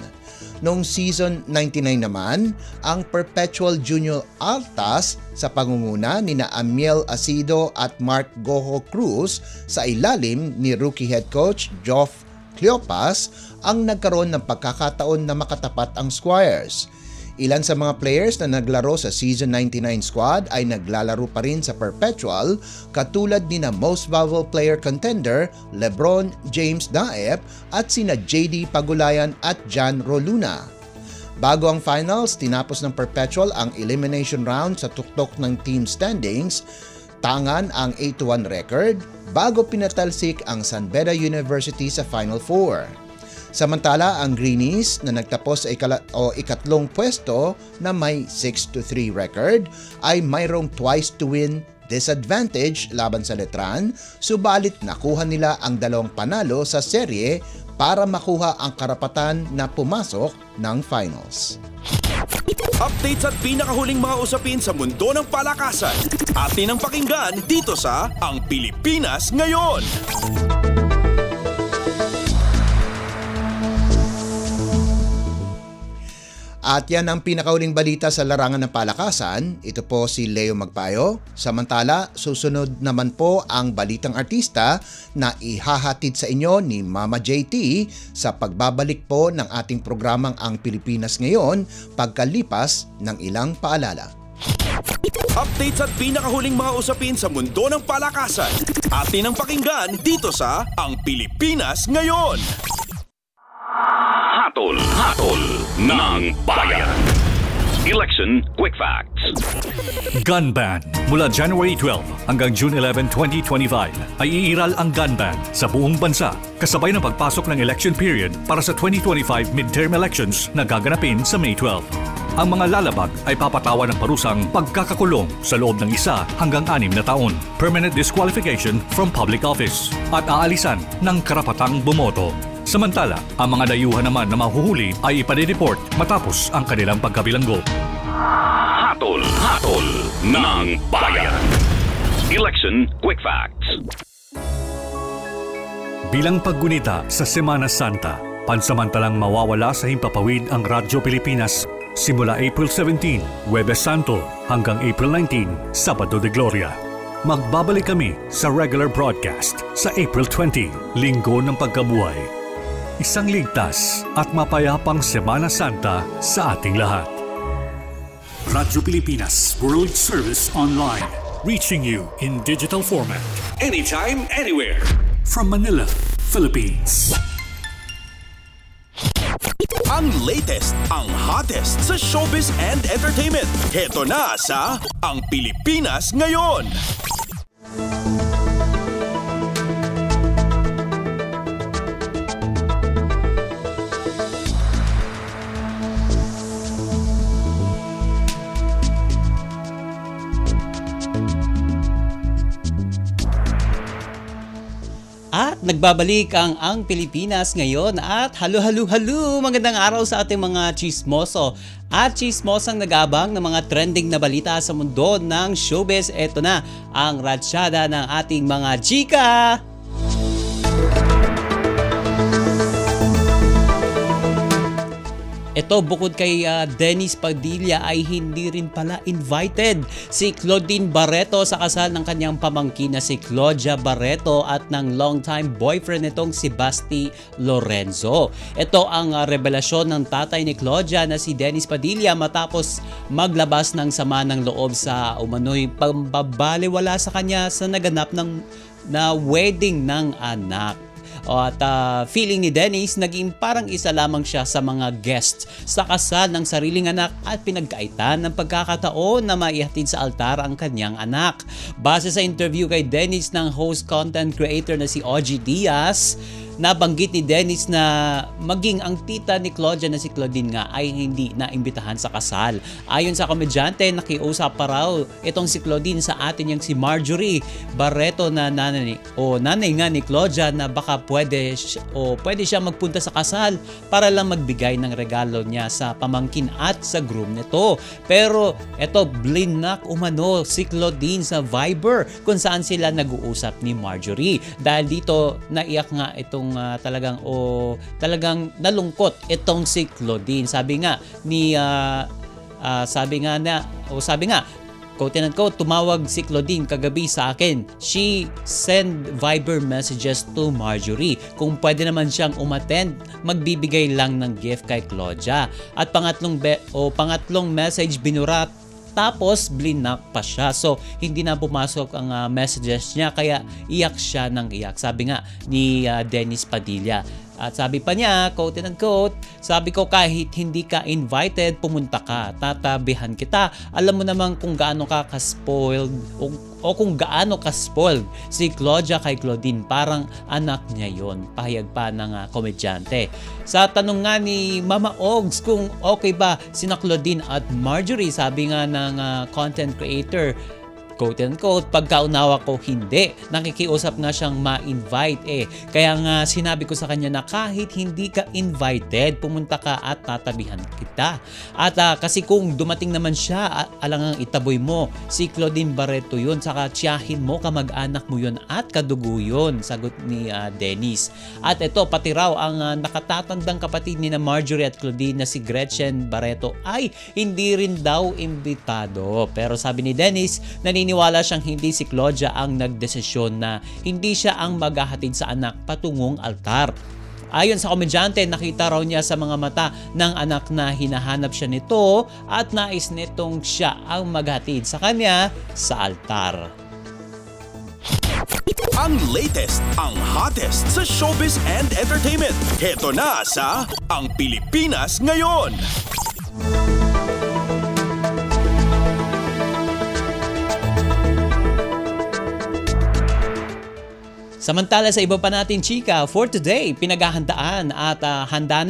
S5: Noong season 99 naman, ang Perpetual Junior Altas sa pangunguna ni Amiel Asido at Mark Goho Cruz sa ilalim ni rookie head coach Geoff Cleopas ang nagkaroon ng pagkakataon na makatapat ang Squires. Ilan sa mga players na naglaro sa season 99 squad ay naglalaro pa rin sa Perpetual, katulad ni na most valuable player contender LeBron James Daep at sina JD Pagulayan at Jan Roluna. Bago ang finals, tinapos ng Perpetual ang elimination round sa tuktok ng team standings, tangan ang 8-1 record bago pinatalsik ang San Beda University sa Final Four. Samantala, ang Greenies na nagtapos sa ikatlong pwesto na may 6-3 record ay mayroong twice to win disadvantage laban sa Letran, subalit nakuha nila ang 2 panalo sa serye para makuha ang karapatan na pumasok ng finals.
S1: Updates at pinakahuling mga usapin sa mundo ng palakasan. Atin ang pakinggan dito sa Ang Pilipinas Ngayon.
S5: At yan ang pinakauling balita sa larangan ng palakasan. Ito po si Leo Magpayo. Samantala, susunod naman po ang balitang artista na ihahatid sa inyo ni Mama JT sa pagbabalik po ng ating programang Ang Pilipinas Ngayon pagkalipas ng ilang paalala.
S1: Updates at pinakahuling mga usapin sa mundo ng palakasan. Atin ang pakinggan dito sa Ang Pilipinas Ngayon.
S14: Hatol ng bayan. Election Quick Facts.
S13: Gun ban. Mula January 12 hanggang June 11, 2025 ay iiral ang gun ban sa buong bansa kasabay ng pagpasok ng election period para sa 2025 midterm elections na gaganapin sa May 12. Ang mga lalabag ay papatawan ng parusang pagkakakulong sa loob ng 1 hanggang 6 na taon, permanent disqualification from public office, at aalisan ng karapatang bumoto. Samantala, ang mga dayuhan naman na mahuhuli ay ipadireport matapos ang kanilang pagkabilanggo.
S14: Hatol ng bayan. Election Quick Facts.
S13: Bilang paggunita sa Semana Santa, pansamantalang mawawala sa himpapawid ang Radyo Pilipinas simula April 17, Huwebes Santo, hanggang April 19, Sabado de Gloria. Magbabalik kami sa regular broadcast sa April 20, Linggo ng Pagkabuhay. Isang ligtas at mapayapang Semana Santa sa ating lahat.
S6: Radyo Pilipinas World Service Online, reaching you in digital format. Anytime, anywhere. From Manila, Philippines.
S1: Ang latest, ang hottest sa showbiz and entertainment. Heto na sa Ang Pilipinas Ngayon.
S7: At nagbabalik ang Pilipinas Ngayon at halo magandang araw sa ating mga chismoso at chismosang nag-abang ng mga trending na balita sa mundo ng showbiz. Ito na ang ratsyada ng ating mga chika! Ito, bukod kay Dennis Padilla ay hindi rin pala invited si Claudine Barreto sa kasal ng kanyang pamangkin na si Claudia Barreto at ng longtime boyfriend nitong si Basti Lorenzo. Ito ang revelasyon ng tatay ni Claudia na si Dennis Padilla matapos maglabas ng sama ng loob sa umano'y pambabaliwala sa kanya sa naganap na wedding ng anak. At feeling ni Dennis, naging parang isa lamang siya sa mga guests sa kasal ng sariling anak at pinagkaitan ng pagkakataon na maihatid sa altar ang kanyang anak. Base sa interview kay Dennis ng host content creator na si OG Diaz, nabanggit ni Dennis na maging ang tita ni Claudia na si Claudine nga ay hindi naimbitahan sa kasal. Ayon sa komedyante, nakiusap pa raw itong si Claudine sa atin yung si Marjorie Barreto na nanay nga ni Claudia na baka pwede siya magpunta sa kasal para lang magbigay ng regalo niya sa pamangkin at sa groom nito. Pero eto, blinak umano si Claudine sa Viber kung saan sila nag-uusap ni Marjorie. Dahil dito naiyak nga itong talagang nalungkot itong si Claudine. Sabi nga quote and quote, tumawag si Claudine kagabi sa akin. She send Viber messages to Marjorie. Kung pwede naman siyang umattend, magbibigay lang ng gift kay Claudia. At pangatlong message binura, tapos blinak pa siya. So hindi na pumasok ang messages niya, kaya iyak siya ng iyak. Sabi nga ni Dennis Padilla. At sabi pa niya, quote and quote, sabi ko kahit hindi ka invited, pumunta ka. Tatabihan kita. Alam mo naman kung gaano ka ka-spoiled o kung gaano ka-spoiled si Claudia kay Claudine. Parang anak niya yon. Pahayag pa ng komedyante. Sa tanong nga ni Mama Ogs kung okay ba sina Claudine at Marjorie, sabi nga ng content creator, quote and quote, pagkaunawa ko hindi. Nakikiusap nga siyang ma-invite Kaya nga sinabi ko sa kanya na kahit hindi ka invited, pumunta ka at tatabihan kita. At kasi kung dumating naman siya, alangang itaboy mo. Si Claudine Barreto yun, saka tiyahin mo, kamag-anak mo yun at kadugo yun, sagot ni Dennis. At ito, pati raw ang nakatatandang kapatid ni na Marjorie at Claudine na si Gretchen Barreto ay hindi rin daw imbitado. Pero sabi ni Dennis, naniniwala siyang hindi si Claudia ang nagdesisyon na hindi siya ang maghahatid sa anak patungong altar. Ayon sa komedyante, nakita raw niya sa mga mata ng anak na hinahanap siya nito at nais nitong siya ang maghatid sa kanya sa altar.
S1: Ang latest, ang hottest sa showbiz and entertainment. Heto na sa Ang Pilipinas Ngayon.
S7: Samantala sa iba pa natin chika, for today, pinaghahandaan at handa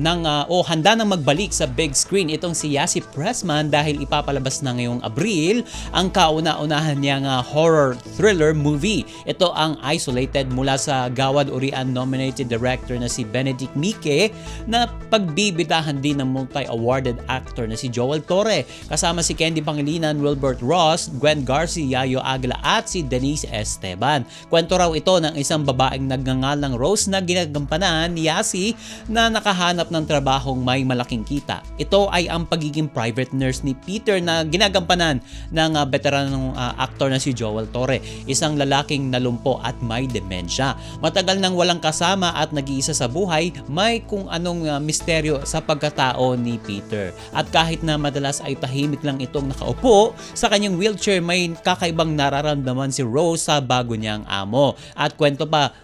S7: nang magbalik sa big screen itong si Yasi Pressman dahil ipapalabas na ngayong Abril ang kauna-unahan niyang horror thriller movie. Ito ang Isolated mula sa Gawad Urian nominated director na si Benedict Mique na pagbibitahan din ng multi-awarded actor na si Joel Torre kasama si Candy Pangilinan, Wilbert Ross, Gwen Garcia, Yayo Agla at si Denise Esteban. Kwento raw ito ng isang babaeng nagngangalang Rose na ginagampanan ni Yasi na nakahanap ng trabahong may malaking kita. Ito ay ang pagiging private nurse ni Peter na ginagampanan ng veteranong aktor na si Joel Torre, isang lalaking nalumpo at may demensya. Matagal nang walang kasama at nag-iisa sa buhay, may kung anong misteryo sa pagkatao ni Peter. At kahit na madalas ay tahimik lang itong nakaupo sa kanyang wheelchair, may kakaibang nararamdaman si Rose sa bago niyang amo. At kwento pa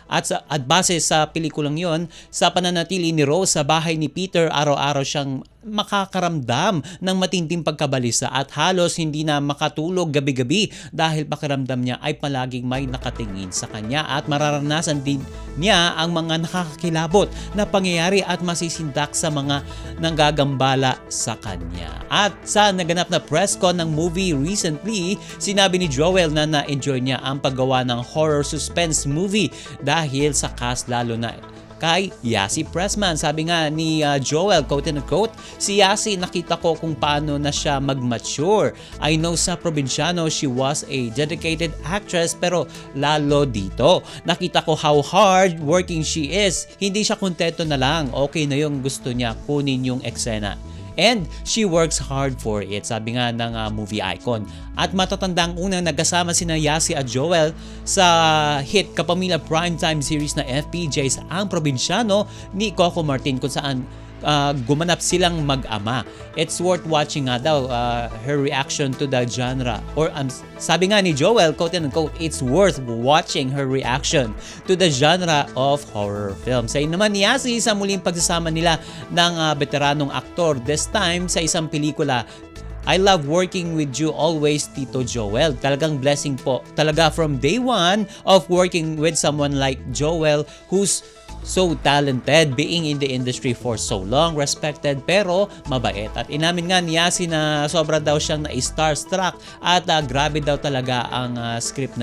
S7: at base sa pelikulang yon, sa pananatili ni Rose sa bahay ni Peter, araw-araw siyang makakaramdam ng matinding pagkabalisa at halos hindi na makatulog gabi-gabi dahil pakiramdam niya ay palaging may nakatingin sa kanya at mararanasan din niya ang mga nakakakilabot na pangyayari at masisindak sa mga nanggagambala sa kanya. At sa naganap na press con ng movie recently, sinabi ni Joel na na-enjoy niya ang paggawa ng horror suspense movie dahil sa cast lalo na kay Yasi Pressman. Sabi nga ni Joel, quote and quote, si Yasi nakita ko kung paano na siya mag-mature. I know sa probinsyano she was a dedicated actress pero lalo dito. Nakita ko how hard working she is. Hindi siya kontento na lang. Okay na yung gusto niya kunin yung eksena. And she works hard for it, sabi nga ng movie icon. At matatandang unang nagkasama sina Yasi at Joel sa hit kapamilya primetime series na FPJs Ang Probinsyano ni Coco Martin, kung saan gumanap silang mag-ama. It's worth watching nga daw her reaction to the genre. Or sabi nga ni Joel, quote and quote, it's worth watching her reaction to the genre of horror films. Sa naman ni Yasi sa muling pagsasama nila ng veteranong aktor, this time sa isang pelikula, I love working with you always, Tito Joel. Talagang blessing po. Talaga from day one of working with someone like Joel who's so talented, being in the industry for so long, respected pero mabait. At inamin nga ni Yasi na sobra daw siyang na-starstruck at grabe daw talaga ang script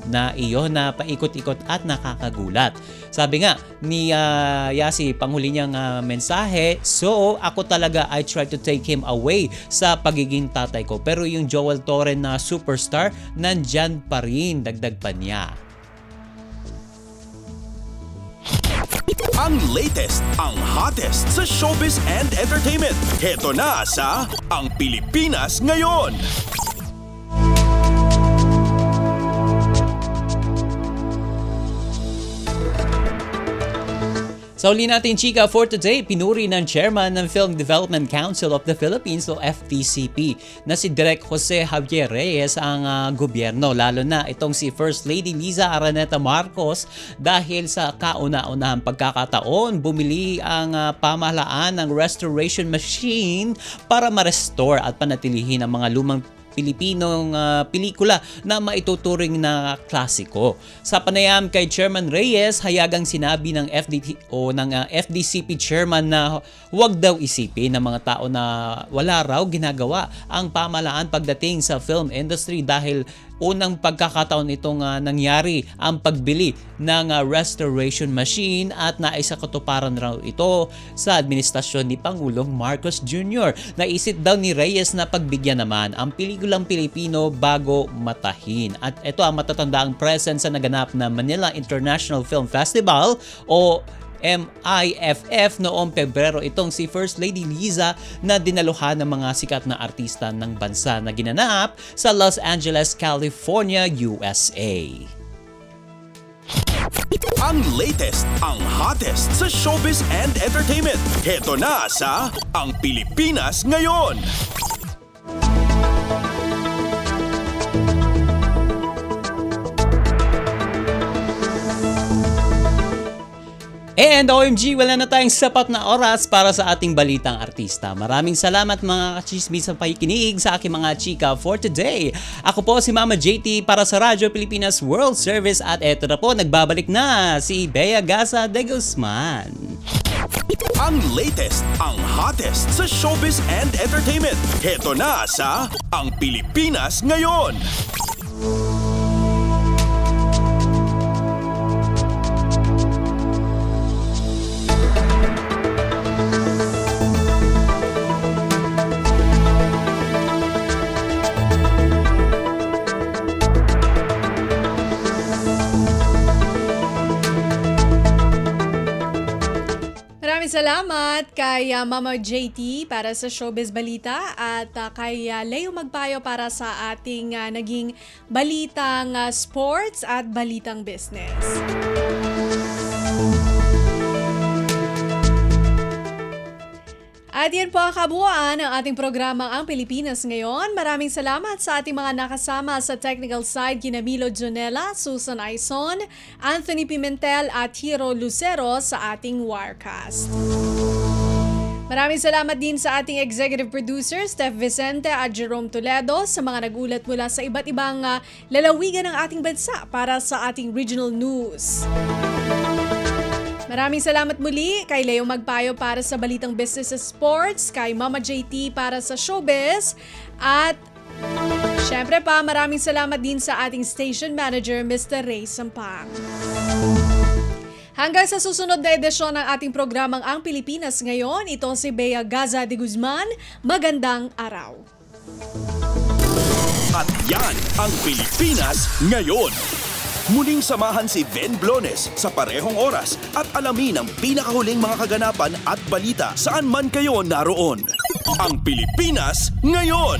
S7: na iyon na paikot-ikot at nakakagulat. Sabi nga ni Yasi, panghuli niyang mensahe, so ako talaga I try to take him away sa pagiging tatay ko. Pero yung Joel Torre na superstar, nandyan pa rin, dagdag pa niya.
S1: Ang latest, ang hottest sa showbiz and entertainment. Heto na sa Ang Pilipinas Ngayon.
S7: Sa uli natin, chika, for today, pinuri ng chairman ng Film Development Council of the Philippines o FDCP na si Direk Jose Javier Reyes ang gobyerno, lalo na itong si First Lady Liza Araneta Marcos dahil sa kauna-unahang pagkakataon bumili ang pamahalaan ng restoration machine para ma-restore at panatilihin ang mga lumang Pilipinong pelikula na maituturing na klasiko. Sa panayam kay Chairman Reyes, hayagang sinabi ng FDCP Chairman na huwag daw isipin ng mga tao na wala raw ginagawa ang pamahalaan pagdating sa film industry dahil unang pagkakataon itong nangyari ang pagbili ng restoration machine at naisakatuparan raw ito sa administrasyon ni Pangulong Marcos Jr. Naisip daw ni Reyes na pagbigyan naman ang pelikulang Pilipino bago matahin. At ito ang matatandaang presence sa naganap na Manila International Film Festival o MIFF noong Pebrero. Itong si First Lady Liza na dinaluhan ng mga sikat na artista ng bansa na ginanap sa Los Angeles, California, USA.
S1: Ang latest, ang hottest sa showbiz and entertainment. Heto na sa Ang Pilipinas Ngayon.
S7: And OMG, wala na tayong sapat na oras para sa ating balitang artista. Maraming salamat mga kachismis sa pakikinig sa aking mga chika for today. Ako po si Mama JT para sa Radyo Pilipinas World Service at eto na po, nagbabalik na si Bea Gaza de Guzman.
S1: Ang latest, ang hottest sa showbiz and entertainment. Heto na sa Ang Pilipinas Ngayon.
S2: Salamat kay Mama JT para sa Showbiz Balita at kay Leo Magpayo para sa ating naging balitang sports at balitang business. At yan po ang kabuuan ng ating programang Ang Pilipinas Ngayon. Maraming salamat sa ating mga nakasama sa technical side kina Milo Jonella, Susan Aison, Anthony Pimentel at Hiro Lucero sa ating Wirecast. Maraming salamat din sa ating executive producers, Steph Vicente at Jerome Toledo, sa mga nagulat mula sa iba't ibang lalawigan ng ating bansa para sa ating regional news. Maraming salamat muli kay Leo Magpayo para sa balitang business at sports, kay Mama JT para sa showbiz, at syempre pa maraming salamat din sa ating station manager, Mr. Ray Sampang. Hanggang sa susunod na edisyon ng ating programang Ang Pilipinas Ngayon, ito si Bea Gaza de Guzman. Magandang araw.
S1: At yan ang Pilipinas Ngayon. Muling samahan si Ben Blones sa parehong oras at alamin ang pinakahuling mga kaganapan at balita saan man kayo naroon. Ang Pilipinas Ngayon.